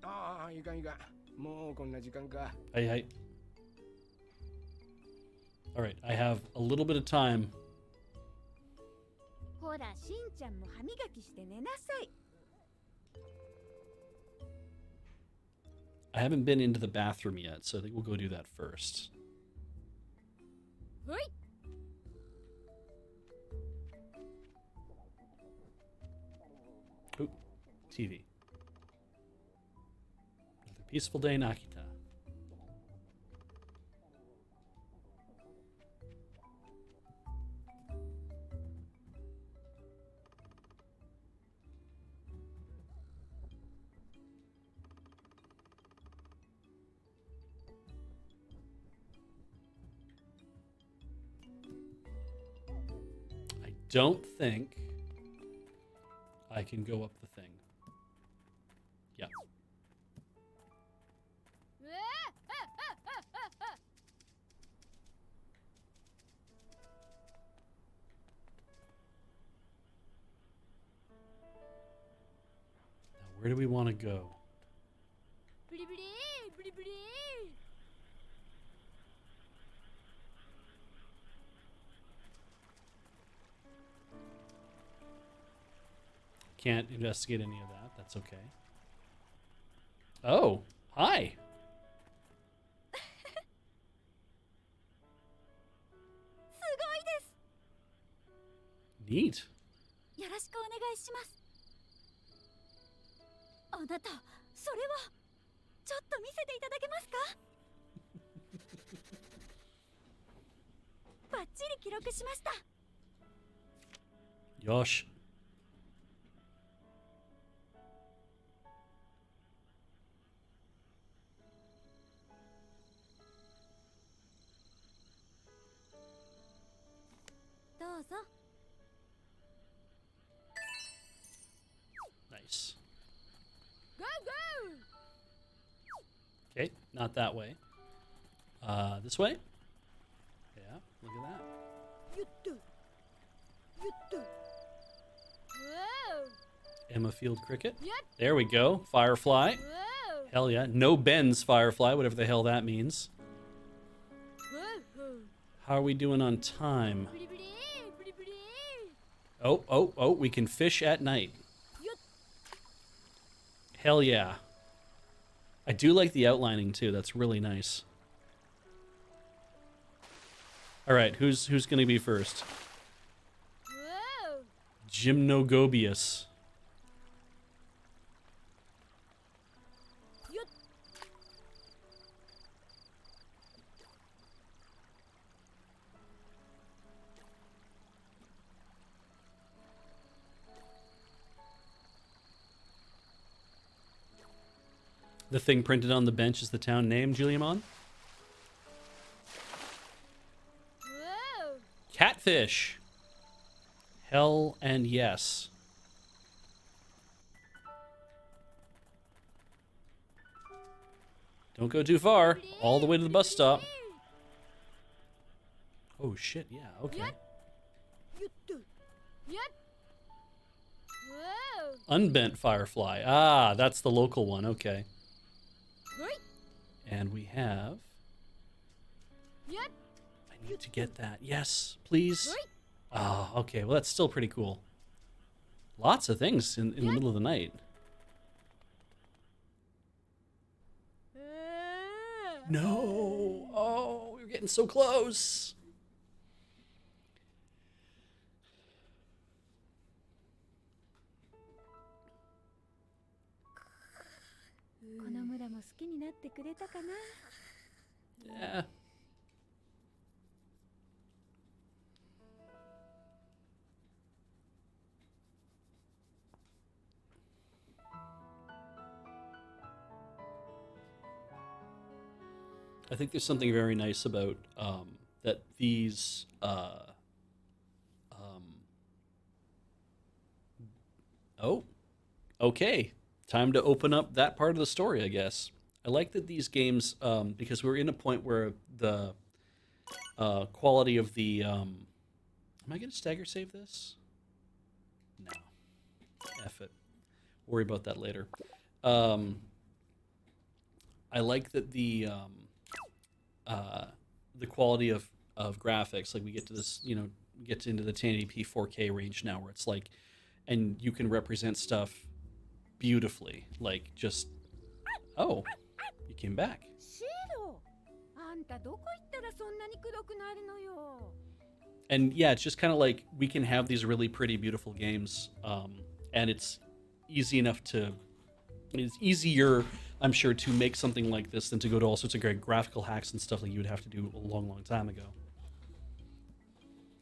ああ、いかんいかん。もうこんな時間か。Hey, hey. All right, I have a little bit of time. ほら、しんちゃんも歯磨きして寝なさい。 I haven't been into the bathroom yet, so I think we'll go do that first. はい。 Ooh, TV. Another peaceful day in Akita. I don't think I can go up the thing. Yeah. うわあ、あ、あ、あ、あ、あ。 Now, where do we want to go? ブリブリブリブリ。 Can't investigate any of that. That's okay. Oh, hi. すごいです。 Neat. よろしくお願いします。あなた、それはちょっと見せていただけますか？バッチリ記録しました。 Yosh. どうぞ。 Nice. Go go! Okay, not that way. This way? Yeah, look at that. ゆっと。ゆっと。わお。 Emma Field Cricket. Yep. There we go. Firefly. わお。 Hell yeah. No Ben's Firefly, whatever the hell that means. わお。 How are we doing on time? ブリブリブリブリ。 Oh, oh, oh, we can fish at night. よっ。 Hell yeah. I do like the outlining too. That's really nice. All right, who's going to be first? わお。 Gymnogobius. よっ。 The thing printed on the bench is the town name, Juliamon? わお。 Catfish. Hell and yes. Don't go too far. All the way to the bus stop. Oh shit, yeah, okay. ゆっと。よっ。わお。 Unbent Firefly. Ah, that's the local one, okay. はい。 And we have... よっ。 I need to get that. Yes, please. はい。 Oh, okay. Well, that's still pretty cool. Lots of things in the middle of the night. No. Oh, we were getting so close. この村も好きになってくれたかな。 Yeah. I think there's something very nice about that these oh, okay, time to open up that part of the story, I guess. I like that these games, because we're in a point where the quality of the am I gonna stagger save this? No, F it, worry about that later. I like that the quality of graphics, like we get to this, you know, get into the 1080p 4K range now, where it's like, and you can represent stuff beautifully, like just, oh, you came back. シロ、あんたどこ行ったらそんなにくどくなるのよ。 And yeah, it's just kind of like we can have these really pretty, beautiful games, and it's easy enough to, it's easier, I'm sure, to make something like this than to go to all sorts of great graphical hacks and stuff like you would have to do a long, long time ago.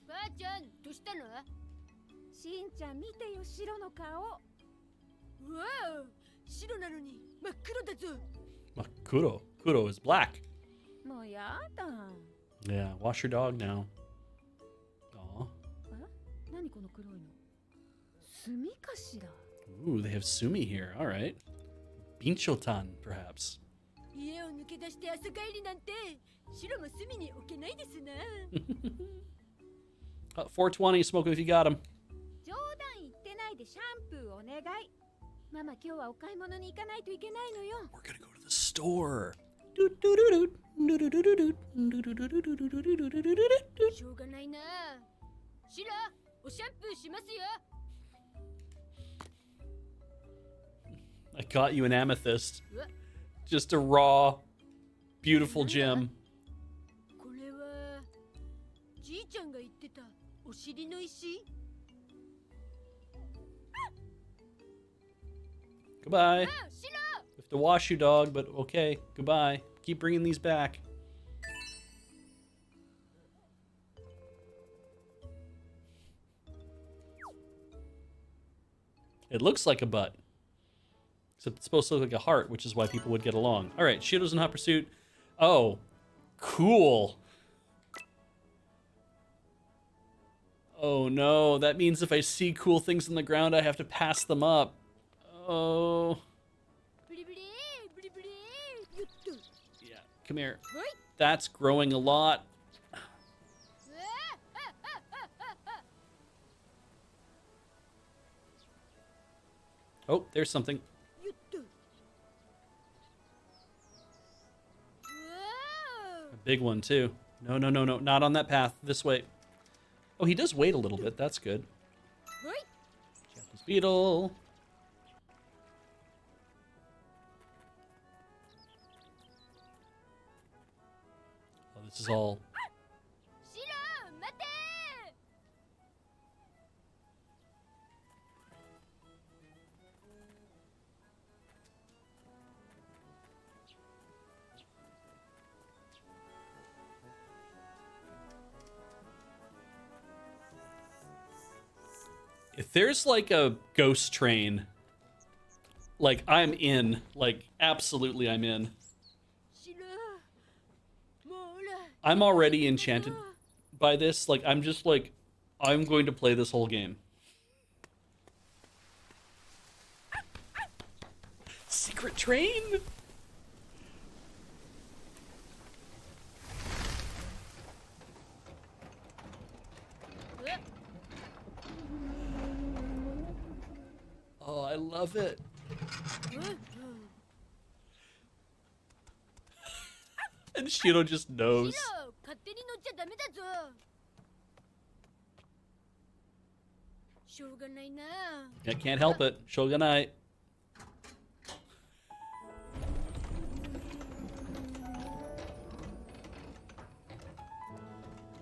ばあちゃん、どうしたの？しんちゃん見てよ、シロの顔。わあ、白なのに真っ黒だぞ。Kuro is black. もうやだ。 Yeah, wash your dog now. Aw. 何この黒いの？炭かしら。 Ooh, they have Sumi here. All right. Binchotan, perhaps. 家を抜け出して朝帰りなんて、白も隅に置けないですな。 420, smoke it if you got him. 冗談言ってないでシャンプーお願い。ママ今日はお買い物に行かないといけないのよ。 We're gonna go to the store. しょうがないな。シロ、おシャンプーしますよ。 I got you an amethyst. Just a raw, beautiful gem. これはじいちゃんが言ってたお尻の石。 Goodbye. あ、シロ。 Have to wash you, dog, but okay. Goodbye. Keep bringing these back. It looks like a butt. Except it's supposed to look like a heart, which is why people would get along. All right, Shiro's in hot pursuit. Oh, cool. Oh no, that means if I see cool things on the ground, I have to pass them up. Oh. ブリブリブリブリ。よっと。 Yeah, come here. はい。 That's growing a lot. Oh, there's something. よっと。 A big one, too. No, no, no, no. Not on that path. This way. Oh, he does wait a little bit. That's good. はい。 Japanese beetle. Oh, this is all... シロ、待て。 If there's like a ghost train, like I'm in. Like, absolutely I'm in. シロ、もうほら。 I'm already enchanted by this. Like, I'm just like, I'm going to play this whole game. Secret train? Oh, I love it. And Shiro just knows. シロ、勝手に乗っちゃダメだぞ。しょうがないな。 I can't help it. Shogunai.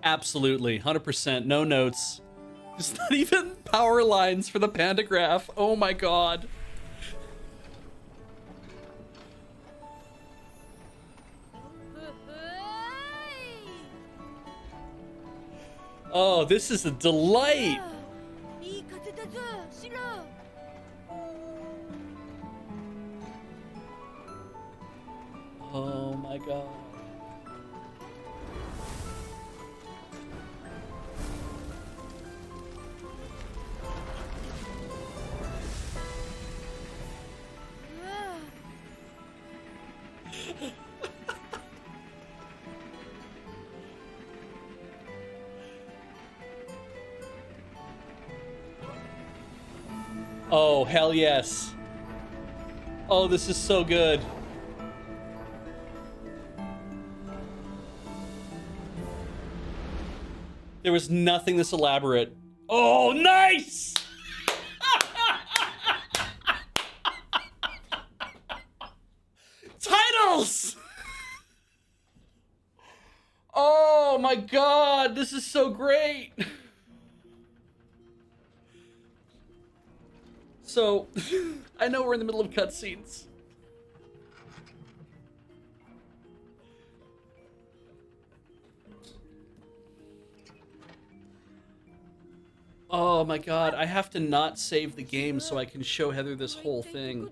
Absolutely, 100%. No notes. There's not even power lines for the pandagraph. Oh my god. Oh, this is a delight. いい風だぞ、シロ。 Oh my god. Oh, hell yes. Oh, this is so good. There was nothing this elaborate. Oh, nice! Titles! Oh my god, this is so great. So, I know we're in the middle of cutscenes. Oh my god, I have to not save the game so I can show Heather this whole thing.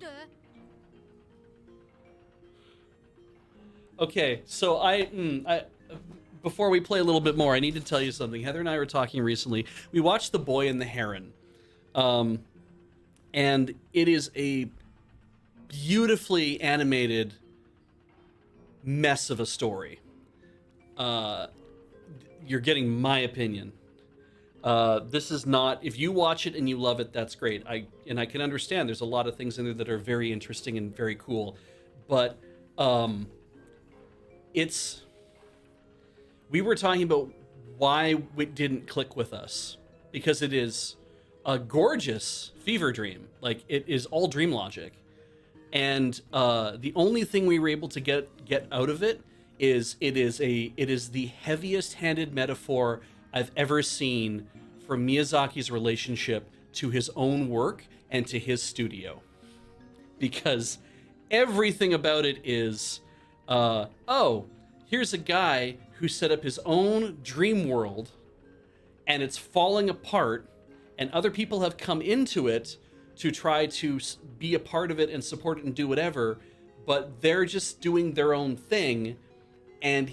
Okay, so before we play a little bit more, I need to tell you something. Heather and I were talking recently. We watched The Boy and the Heron. And it is a beautifully animated mess of a story. You're getting my opinion. This is not, if you watch it and you love it, that's great. I can understand there's a lot of things in there that are very interesting and very cool, but we were talking about why it didn't click with us, because it is a gorgeous fever dream. Like, it is all dream logic, and the only thing we were able to get out of it is it is the heaviest handed metaphor I've ever seen for Miyazaki's relationship to his own work and to his studio. Because everything about it is, oh, here's a guy who set up his own dream world and it's falling apart, and other people have come into it to try to be a part of it and support it and do whatever, but they're just doing their own thing, and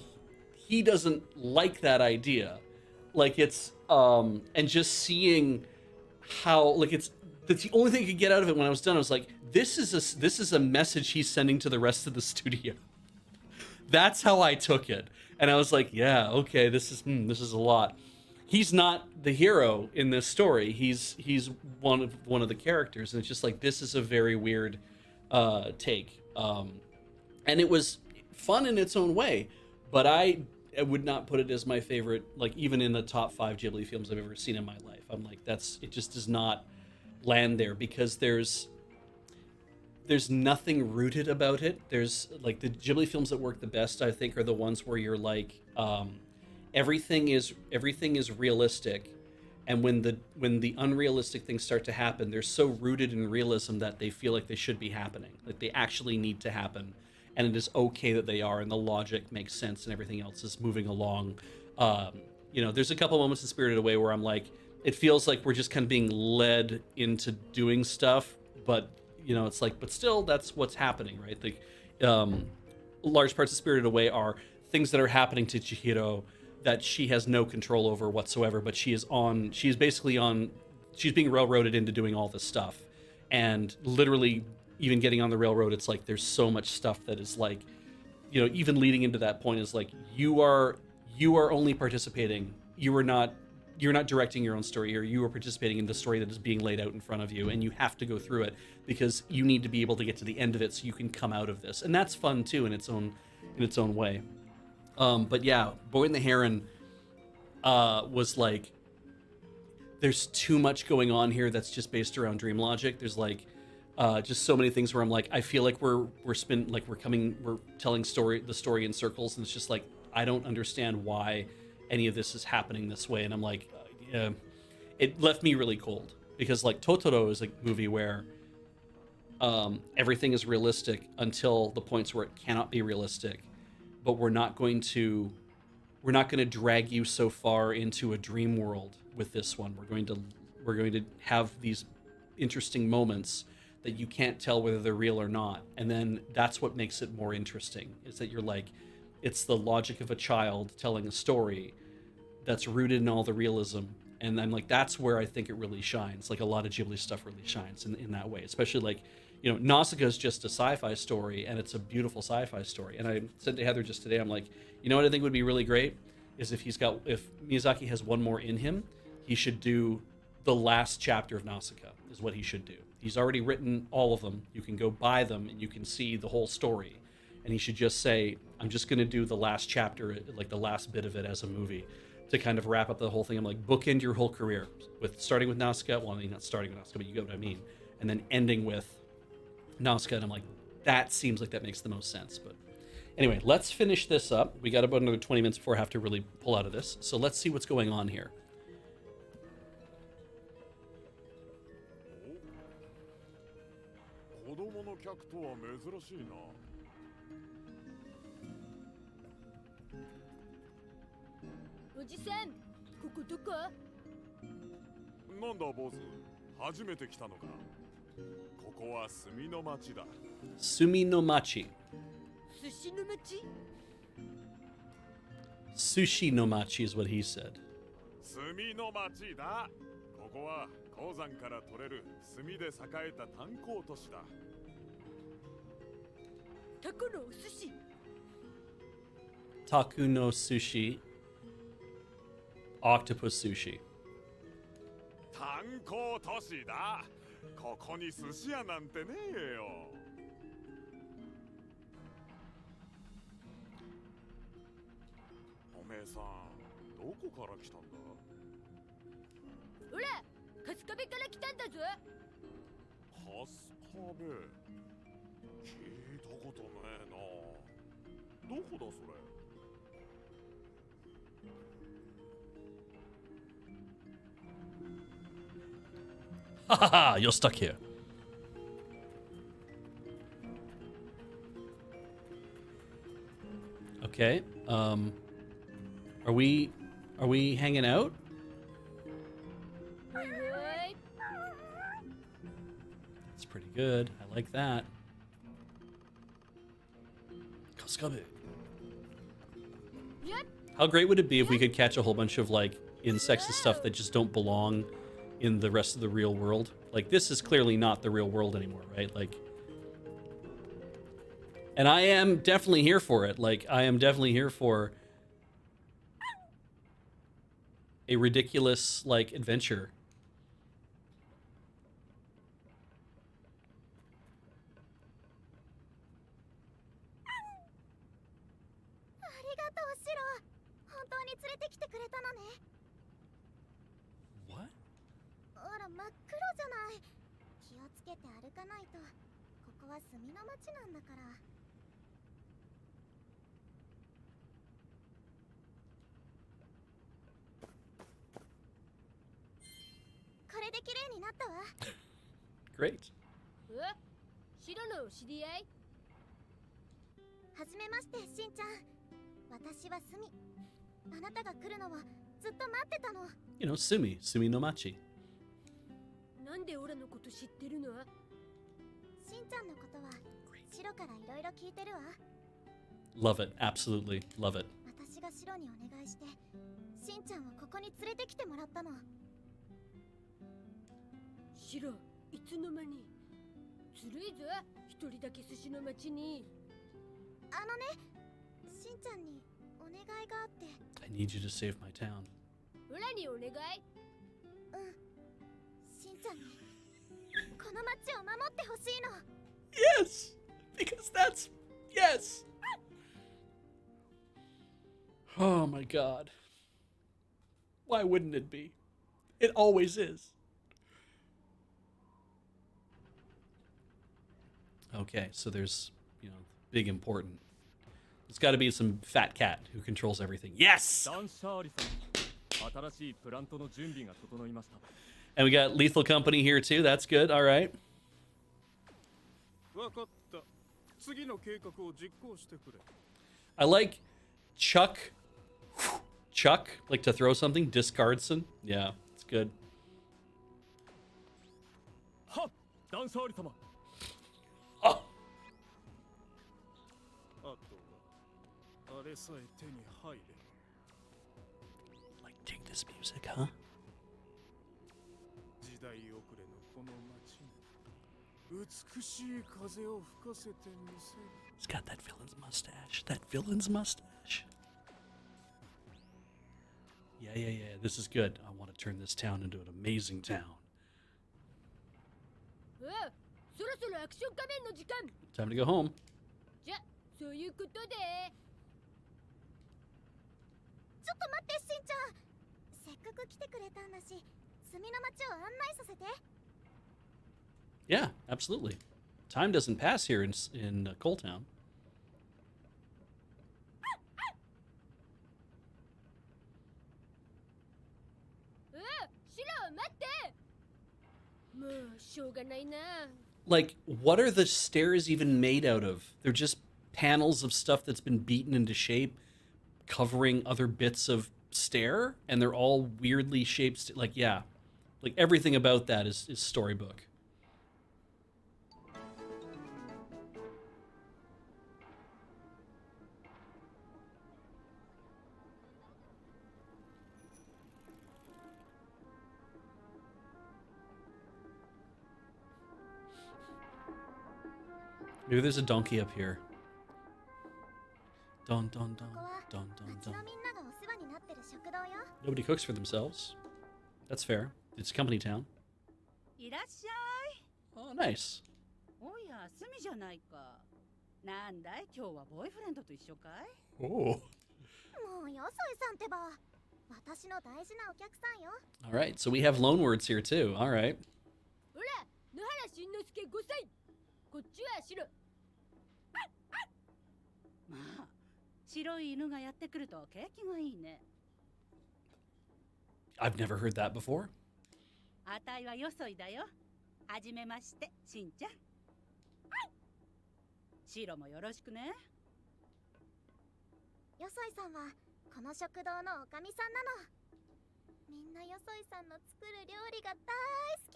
he doesn't like that idea. Like, it's and just seeing how, like, that's the only thing I could get out of it. When I was done, I was like, this is a message he's sending to the rest of the studio. That's how I took it, and I was like, yeah, okay, this is a lot. He's not the hero in this story. He's one of the characters, and it's just like, this is a very weird take, and it was fun in its own way, but I would not put it as my favorite, like, even in the top 5 Ghibli films I've ever seen in my life. I'm like, it just does not land there, because there's nothing rooted about it. There's, like, the Ghibli films that work the best, I think, are the ones where you're like, everything is realistic, and when the unrealistic things start to happen, they're so rooted in realism that they feel like they should be happening, like they actually need to happen, and it is okay that they are, and the logic makes sense, and everything else is moving along. There's a couple moments in Spirited Away where I'm like, it feels like we're just kind of being led into doing stuff, but it's like, but still, that's what's happening, right? Like, large parts of Spirited Away are things that are happening to Chihiro that she has no control over whatsoever, but she's being railroaded into doing all this stuff. And literally, even getting on the railroad, it's like, there's so much stuff that is like, even leading into that point is like, you are only participating. You're not directing your own story, or you are participating in the story that is being laid out in front of you, and you have to go through it because you need to be able to get to the end of it so you can come out of this. And that's fun too, in its own way. But yeah, Boy and the Heron was like, there's too much going on here that's just based around dream logic. There's like just so many things where I'm like, I feel like we're telling the story in circles, and it's just like I don't understand why any of this is happening this way, and I'm like, yeah, it left me really cold because like Totoro is a movie where everything is realistic until the points where it cannot be realistic, but we're not going to drag you so far into a dream world with this one. We're going to have these interesting moments that you can't tell whether they're real or not. And then that's what makes it more interesting, is that you're like, it's the logic of a child telling a story that's rooted in all the realism. And I'm like, that's where I think it really shines. Like a lot of Ghibli stuff really shines in that way, especially like, you know, Nausicaa is just a sci-fi story, and it's a beautiful sci-fi story. And I said to Heather just today, I'm like, you know what I think would be really great is if Miyazaki has one more in him, he should do the last chapter of Nausicaa is what he should do. He's already written all of them. You can go buy them and you can see the whole story. And he should just say, I'm just going to do the last chapter, like the last bit of it as a movie to kind of wrap up the whole thing. I'm like, bookend your whole career with starting with Nausicaa. Well, I mean, not starting with Nausicaa, but you get what I mean. And then ending with Nausicaa. And I'm like, that seems like that makes the most sense. But anyway, let's finish this up. We got about another 20 minutes before I have to really pull out of this. So let's see what's going on here. 子供の客とは珍しいな。おじさん、ここどこ？なんだ坊主、初めて来たのか。ここは墨の町だ。Sumi no Machi. 寿司の町？ Sushi no Machi is what he said. 墨の町だ。ここは鉱山から取れる炭で栄えた炭鉱都市だ。タコのお寿司。Taku no sushi. Octopus sushi. 炭鉱都市だ。ここに寿司屋なんてねえよ。おめえさん、どこから来たんだ？ほら、春日部から来たんだぞ。春日部。聞いたことねえな。どこだそれ？ Ha ha ha, you're stuck here. Okay. Are we hanging out? ほいほい。 That's pretty good. I like that. Kasukabe. Yep. How great would it be if we could catch a whole bunch of like insects and stuff that just don't belong in the rest of the real world? Like this is clearly not the real world anymore, right? Like, and I am definitely here for it. Like I am definitely here for a ridiculous like adventure. ありがとうシロ。本当に連れてきてくれたのね。 What? ほら真っ黒じゃない。気をつけて歩かないと。ここは炭の町なんだから。これで綺麗になったわ。 Great. え？シロのお知り合い？はじめましてしんちゃん。私はスミ。あなたが来るのはずっと待ってたの。 You know, Sumi no Machi. なんでオラのこと知ってるの？しんちゃんのことはシロからいろいろ聞いてるわ。 Love it. Absolutely love it. 私がシロにお願いしてしんちゃんをここに連れてきてもらったの。シロ、いつの間に？ずるいぞ、一人だけ寿司の町に。あのね、しんちゃんにお願いがあって。 I need you to save my town. オラにお願い？うん。しんちゃんにこの町を守ってほしいの。 Yes, because that's yes. Oh my God. Why wouldn't it be? It always is. Okay, so there's, big important. It's got to be some fat cat who controls everything. Yes! ダンシャーリさん、新しいプラントの準備が整いました。 And we got Lethal Company here too. That's good. All right. わかった。次の計画を実行してくれ。 I like Chuck, like to throw something, discard some. Yeah, it's good. はっ、ダンシャーリ様。 Oh, あとはあれさえ手に入れば。 like dig this music, huh? 時代遅れのこの街に美しい風を吹かせてみせる。 He's got that villain's mustache. That villain's mustache. Yeah. This is good. I want to turn this town into an amazing town. そろそろアクション仮面の時間。 Time to go home. じゃ、そういうことで。ちょっと待ってしんちゃん、せっかく来てくれたんだし墨の町を案内させて。 Yeah, absolutely. Time doesn't pass here in Coal Town. シロ待って。もうしょうがないな。 Like, what are the stairs even made out of? They're just panels of stuff that's been beaten into shape, covering other bits of stair, and they're all weirdly shaped. Like, yeah, like everything about that is storybook. Maybe there's a donkey up here. Dun dun dun dun dun 町 dun. のみんながお世話になってる食堂よ。 Nobody cooks for themselves. That's fair. It's company town. いらっしゃい。 Oh, nice. おや、すみじゃないか。なんだい、今日はボーイフレンドと一緒かい？ Oh. もうよそいさんってば、私の大事なお客さんよ。 All right, so we have loan words here too. All right. ほら、野原しんのすけ5歳。こっちはシロ。まあ、白い犬がやってくると景気がいいね。 I've never heard that before. あたいはよそいだよ。はじめまして、しんちゃん。白もよろしくね。よそいさんはこの食堂のおかみさんなの。みんなよそいさんの作る料理が大好き。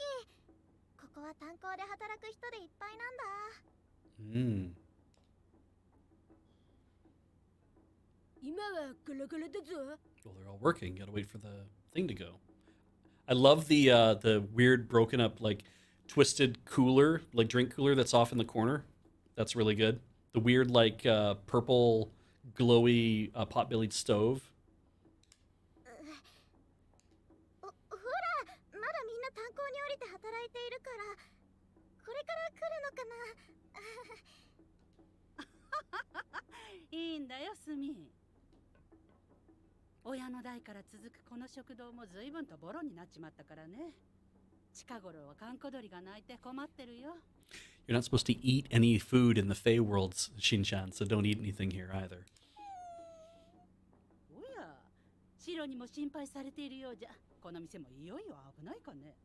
ここは炭鉱で働く人でいっぱいなんだ。Mm. 今はガラガラだぞ。 Well, they're all working. Gotta wait for the thing to go. I love the weird broken up like twisted cooler, like drink cooler that's off in the corner. That's really good. The weird like purple glowy pot-bellied stove. ほら、まだみんな炭鉱に降りて働いているから、これから来るのかな。いいんだよ、すみ。親の代から続くこの食堂も随分とボロになっちまったからね。近頃は閑古鳥が鳴いて困ってるよ。You're not supposed to eat any food in the Fey worlds, Shin-chan, so don't eat anything here either. おや、白にも心配されているようじゃ。この店もいよいよ危ないかね。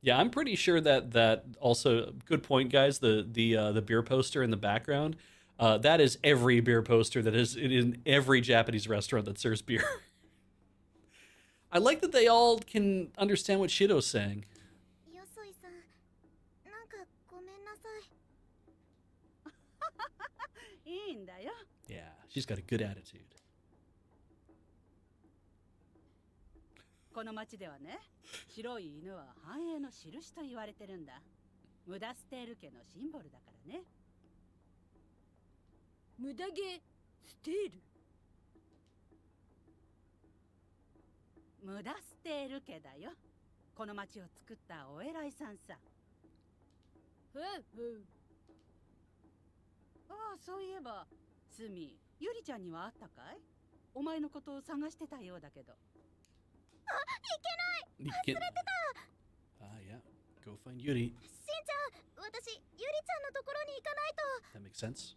Yeah, I'm pretty sure that also good point, guys. The beer poster in the background, that is every beer poster that is in every Japanese restaurant that serves beer. I like that they all can understand what Shiro's saying. よそいさん、なんかごめんなさい。いいんだよ。Yeah, she's got a good attitude. この町ではね、白い犬は繁栄の印と言われてるんだ。無駄ステール家のシンボルだからね。無駄毛ステール。無駄ステール家だよ。この町を作ったお偉いさんさ。ああ、そういえば、スミ、ゆりちゃんには会ったかい？お前のことを探してたようだけど。あ、いけない。You can... yeah. Go find Yuri. しんちゃん、私ゆりちゃんのところに行かないと。 That makes sense.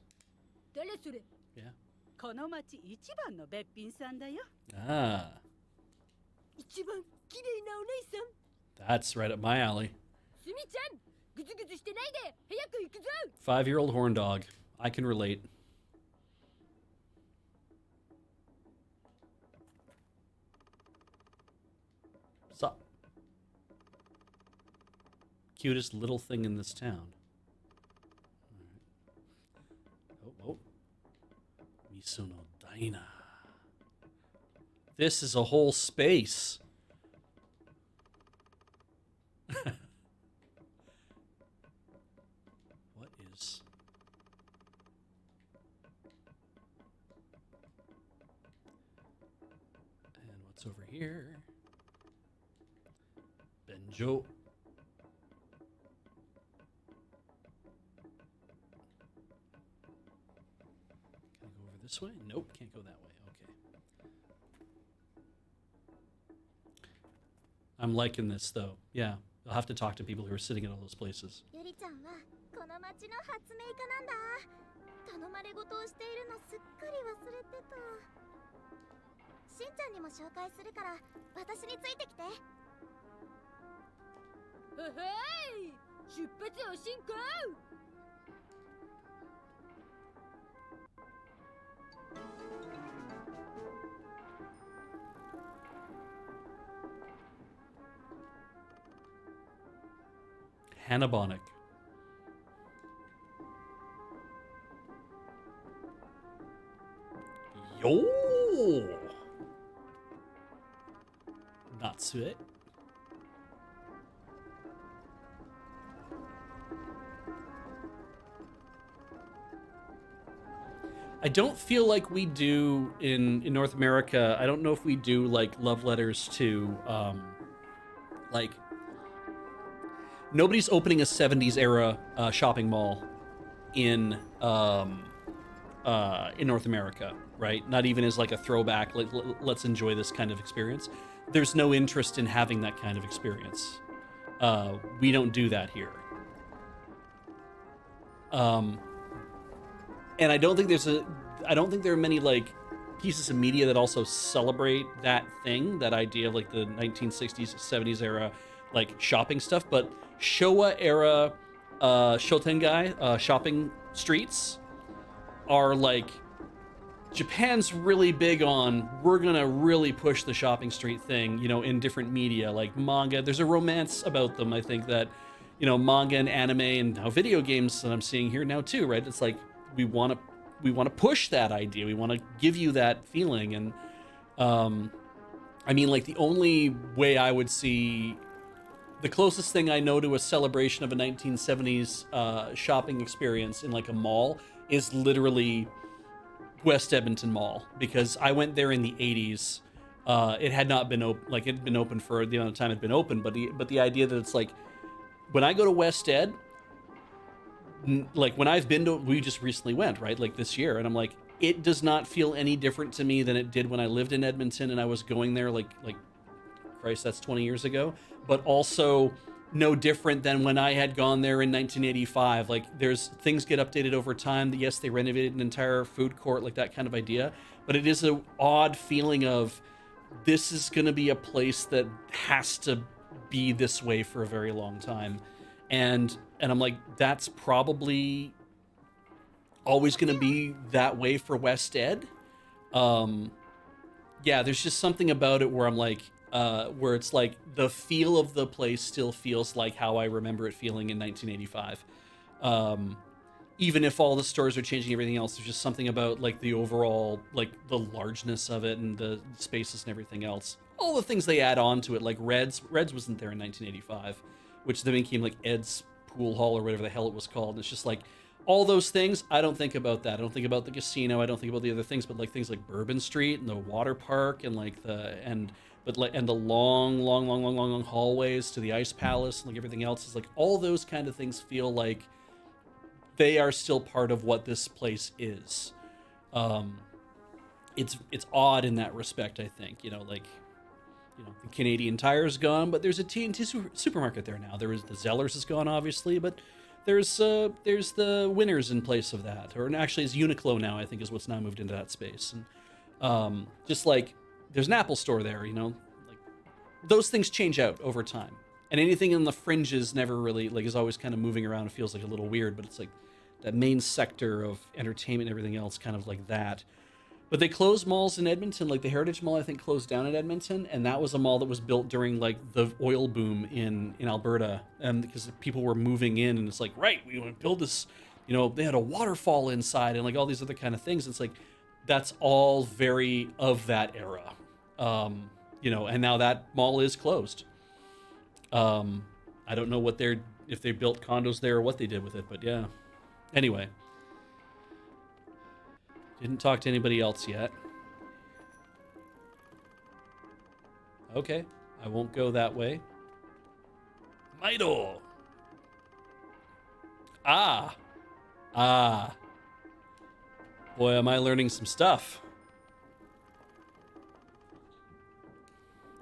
誰それ？ Yeah. この町一番のべっぴんさんだよ。 Ah, 一番綺麗なお姉さん。 that's right up my alley. すみちゃん、ぐずぐずしてないで早く行くぞ。 5-year-old horn dog. I can relate. Sup? Cutest little thing in this town. Oh. Misono Daina. This is a whole space. What is... And what's over here? Benjo. Can I go over this way? Nope, can't go that way. Okay. I'm liking this though. Yeah, I'll have to talk to people who are sitting in all those places. ゆりちゃんはこの町の発明家なんだ。頼まれ事をしているのすっかり忘れてた。しんちゃんにも紹介するから私についてきて。ははい、出発を進行。 Hanabonic. Yo! Natsue. I don't feel like we do in North America. I don't know if we do like love letters to like nobody's opening a 70s era shopping mall in North America, right? Not even as like a throwback, like let's enjoy this kind of experience. There's no interest in having that kind of experience. We don't do that here. And I don't think there are many like pieces of media that also celebrate that thing, that idea of like the 1960s, 70s era like shopping stuff. But Showa era Shotengai shopping streets are like, Japan's really big on, we're gonna really push the shopping street thing, you know, in different media like manga. There's a romance about them, I think, that, you know, manga and anime and now video games that I'm seeing here now too, right? It's like we want to push that idea. We want to give you that feeling. And I mean, like the only way I would see, the closest thing I know to a celebration of a 1970s shopping experience in like a mall is literally West Edmonton Mall, because I went there in the 80s. It had not been open, like it had been open for the amount of time it had been open, but the idea that it's like, when I go to West Ed, like when I've been to, we just recently went, right, like this year, and I'm like, it does not feel any different to me than it did when I lived in Edmonton and I was going there like Christ, that's 20 years ago, but also no different than when I had gone there in 1985. Like there's things get updated over time. Yes, they renovated an entire food court, like that kind of idea, but it is an odd feeling of, this is going to be a place that has to be this way for a very long time. And I'm like, that's probably always going to be that way for West Ed. Yeah, there's just something about it where I'm like, where it's like the feel of the place still feels like how I remember it feeling in 1985. Even if all the stores are changing, everything else, there's just something about like the overall, like the largeness of it and the spaces and everything else. All the things they add on to it, like Reds wasn't there in 1985, which then became like Ed's Pool Hall or whatever the hell it was called. And it's just like all those things. I don't think about that. I don't think about the casino. I don't think about the other things, but like things like Bourbon Street and the water park and like the long hallways to the Ice Palace and like everything else is like, all those kind of things feel like they are still part of what this place is. It's odd in that respect, I think, you know, like you know, the Canadian Tire's gone, but there's a TNT supermarket there now. There is the Zellers is gone, obviously, but there's the Winners in place of that, or actually it's Uniqlo now, I think, is what's now moved into that space. And just like there's an Apple store there, you know, like those things change out over time. And anything in the fringes never really, like, is always kind of moving around. It feels like a little weird, but it's like that main sector of entertainment and everything else, kind of like that. But they closed malls in Edmonton, like the Heritage Mall, I think, closed down in Edmonton, and that was a mall that was built during like the oil boom in Alberta, and because people were moving in, and it's like, right, we want to build this, you know, they had a waterfall inside and like all these other kind of things. It's like that's all very of that era, you know, and now that mall is closed. I don't know what if they built condos there or what they did with it, but yeah. Anyway, didn't talk to anybody else yet. Okay, I won't go that way. Maido. Ah. Boy, am I learning some stuff.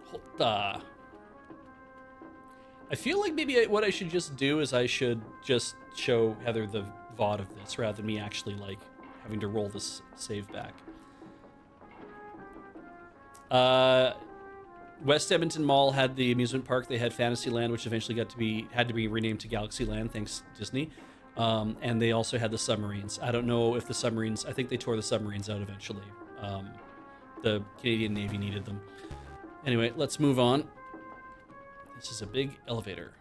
Hotta. I feel like maybe what I should just do is I should just show Heather the VOD of this rather than me actually like having to roll this save back. West Edmonton Mall had the amusement park. They had Fantasyland, which eventually had to be renamed to Galaxyland, thanks Disney. And they also had the submarines. I don't know if the submarines, I think they tore the submarines out eventually. The Canadian Navy needed them. Anyway, let's move on. This is a big elevator.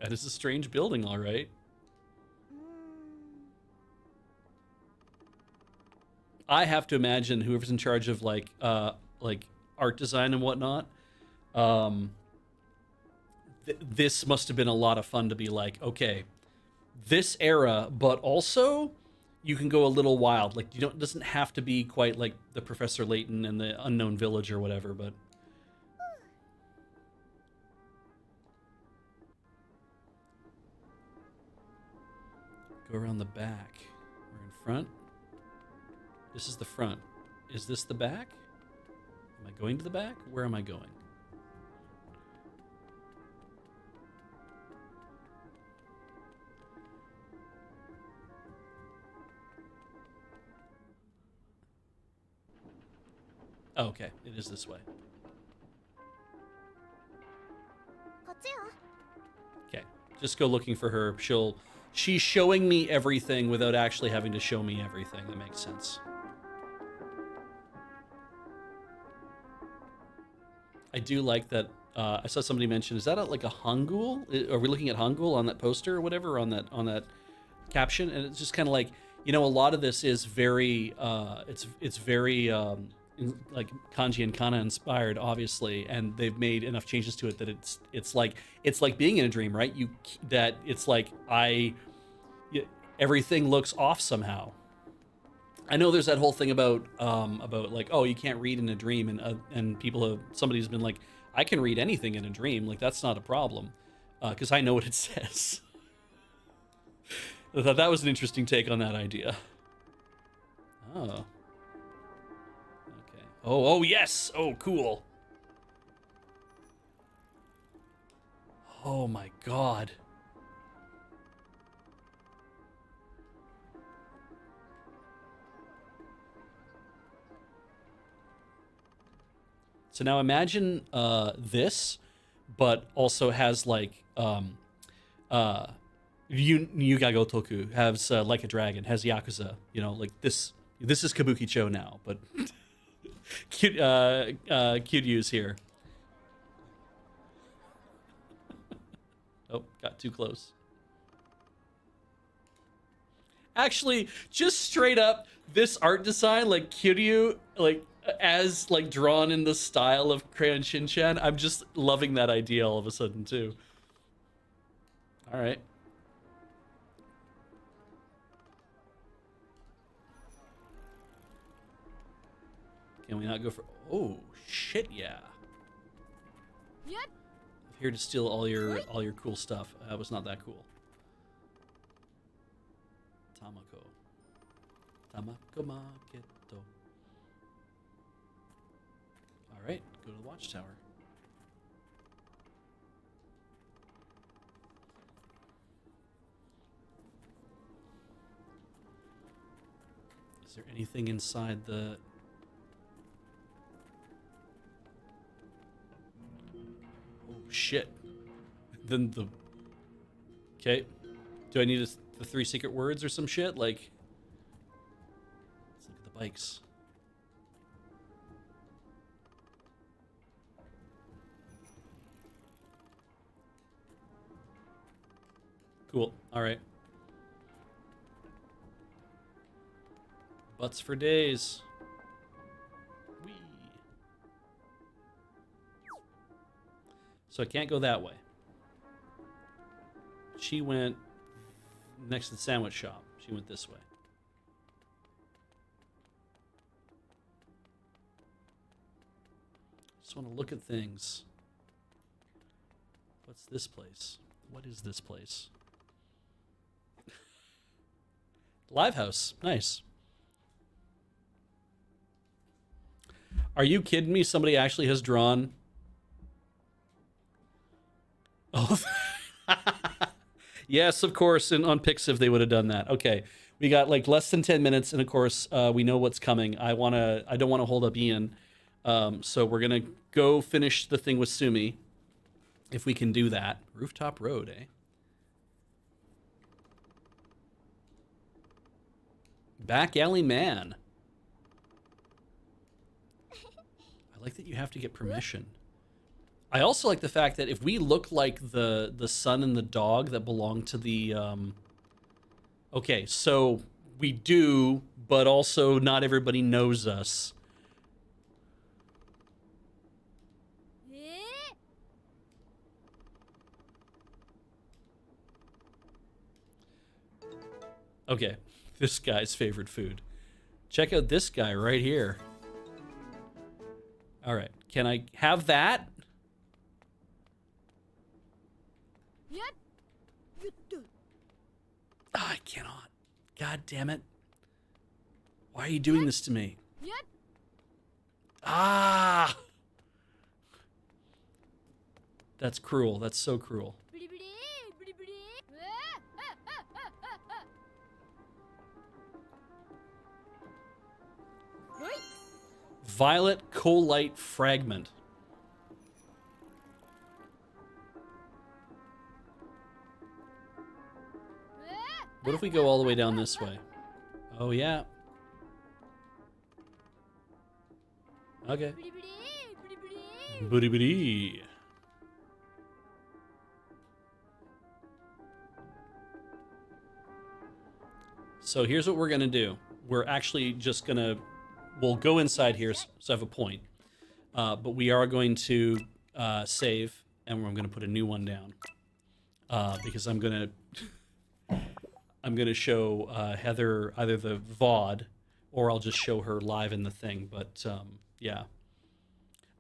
That is a strange building, all right. I have to imagine whoever's in charge of like art design and whatnot, this must have been a lot of fun to be like, okay, this era, but also you can go a little wild. Like it doesn't have to be quite like the Professor Layton and the Unknown Village or whatever, but. Go around the back. We're in front. This is the front. Is this the back? Am I going to the back? Where am I going? Oh, okay, it is this way. Okay, just go looking for her. She's showing me everything without actually having to show me everything. That makes sense. I do like that. I saw somebody mention, is that like a Hangul? Are we looking at Hangul on that poster or whatever, on that caption? And it's just kind of like, you know, a lot of this is very, it's very like kanji and kana inspired, obviously, and they've made enough changes to it that it's like being in a dream, right? It's like everything looks off somehow. I know there's that whole thing about like, oh, you can't read in a dream, and somebody's been like, I can read anything in a dream, like that's not a problem, because I know what it says. I thought that was an interesting take on that idea. Oh. Okay. Oh yes. Oh, cool. Oh my God. So now imagine this, but also has like Yugago Toku has Like a Dragon, has Yakuza, you know, like this is Kabuki-cho now, but Kiryu's here. Oh, got too close. Actually, just straight up, this art design, like Kiryu, like as like drawn in the style of Crayon Shin-chan, I'm just loving that idea all of a sudden too. All right. Can we not go for? Oh shit, yeah. Yep. Here to steal all your cool stuff. That was not that cool. Tamako Maketo. All right, go to the watchtower. Is there anything inside the... Oh, shit. Then the... Okay. Do I need the 3 secret words or some shit? Like... Let's look at the bikes. Cool. All right. Butts for days. Whee. So I can't go that way. She went next to the sandwich shop. She went this way. Just want to look at things. What's this place? What is this place? Live house. Nice. Are you kidding me? Somebody actually has drawn. Oh. Yes, of course. And on Pixiv, they would have done that. Okay. We got like less than 10 minutes. And of course, we know what's coming. I don't want to hold up Ian. So we're going to go finish the thing with Sumi. If we can do that. Rooftop Road, eh? Back Alley Man. I like that you have to get permission. I also like the fact that if we look like the son and the dog that belong to the... Okay, so we do, but also not everybody knows us. Okay, this guy's favorite food. Check out this guy right here. All right, can I have that? Oh, I cannot. God damn it. Why are you doing this to me? Ah! That's cruel. That's so cruel. Violet Colite Fragment. What if we go all the way down this way? Oh, yeah. Okay. Booty booty. So here's what we're going to do. We're actually just going to... We'll go inside here, so I have a point. But we are going to save, and I'm going to put a new one down. Because I'm going to show Heather either the VOD, or I'll just show her live in the thing. But, yeah.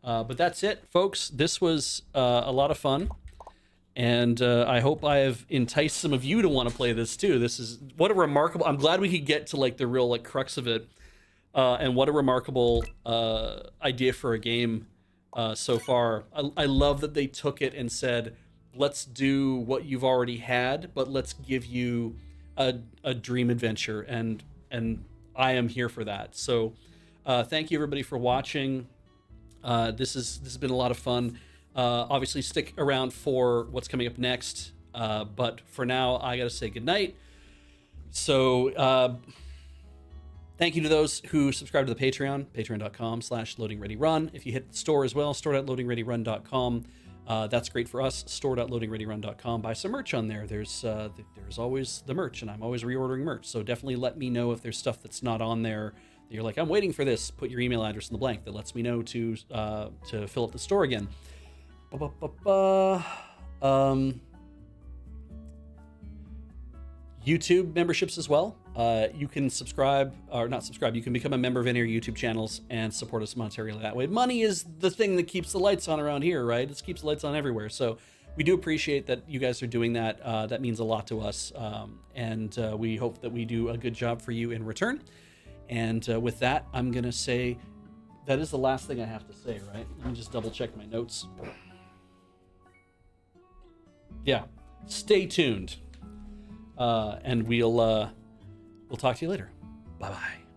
But that's it, folks. This was a lot of fun. And I hope I have enticed some of you to want to play this, too. This is... What a remarkable... I'm glad we could get to, like, the real, like, crux of it. And what a remarkable idea for a game so far. I love that they took it and said, let's do what you've already had, but let's give you a dream adventure. And I am here for that. So thank you, everybody, for watching. This has been a lot of fun. Obviously, stick around for what's coming up next. But for now, I got to say goodnight. So... Thank you to those who subscribe to the Patreon, patreon.com/loadingreadyrun. If you hit the store as well, store.loadingreadyrun.com. That's great for us, store.loadingreadyrun.com. Buy some merch on there. There's always the merch, and I'm always reordering merch. So definitely let me know if there's stuff that's not on there that you're like, I'm waiting for this. Put your email address in the blank. That lets me know to fill up the store again. YouTube memberships as well. You can subscribe, or not subscribe, you can become a member of any of our YouTube channels and support us monetarily that way. Money is the thing that keeps the lights on around here, right? It keeps the lights on everywhere. So we do appreciate that you guys are doing that. That means a lot to us. And we hope that we do a good job for you in return. And with that, I'm going to say that is the last thing I have to say, right? Let me just double check my notes. Yeah, stay tuned. And we'll talk to you later. Bye-bye.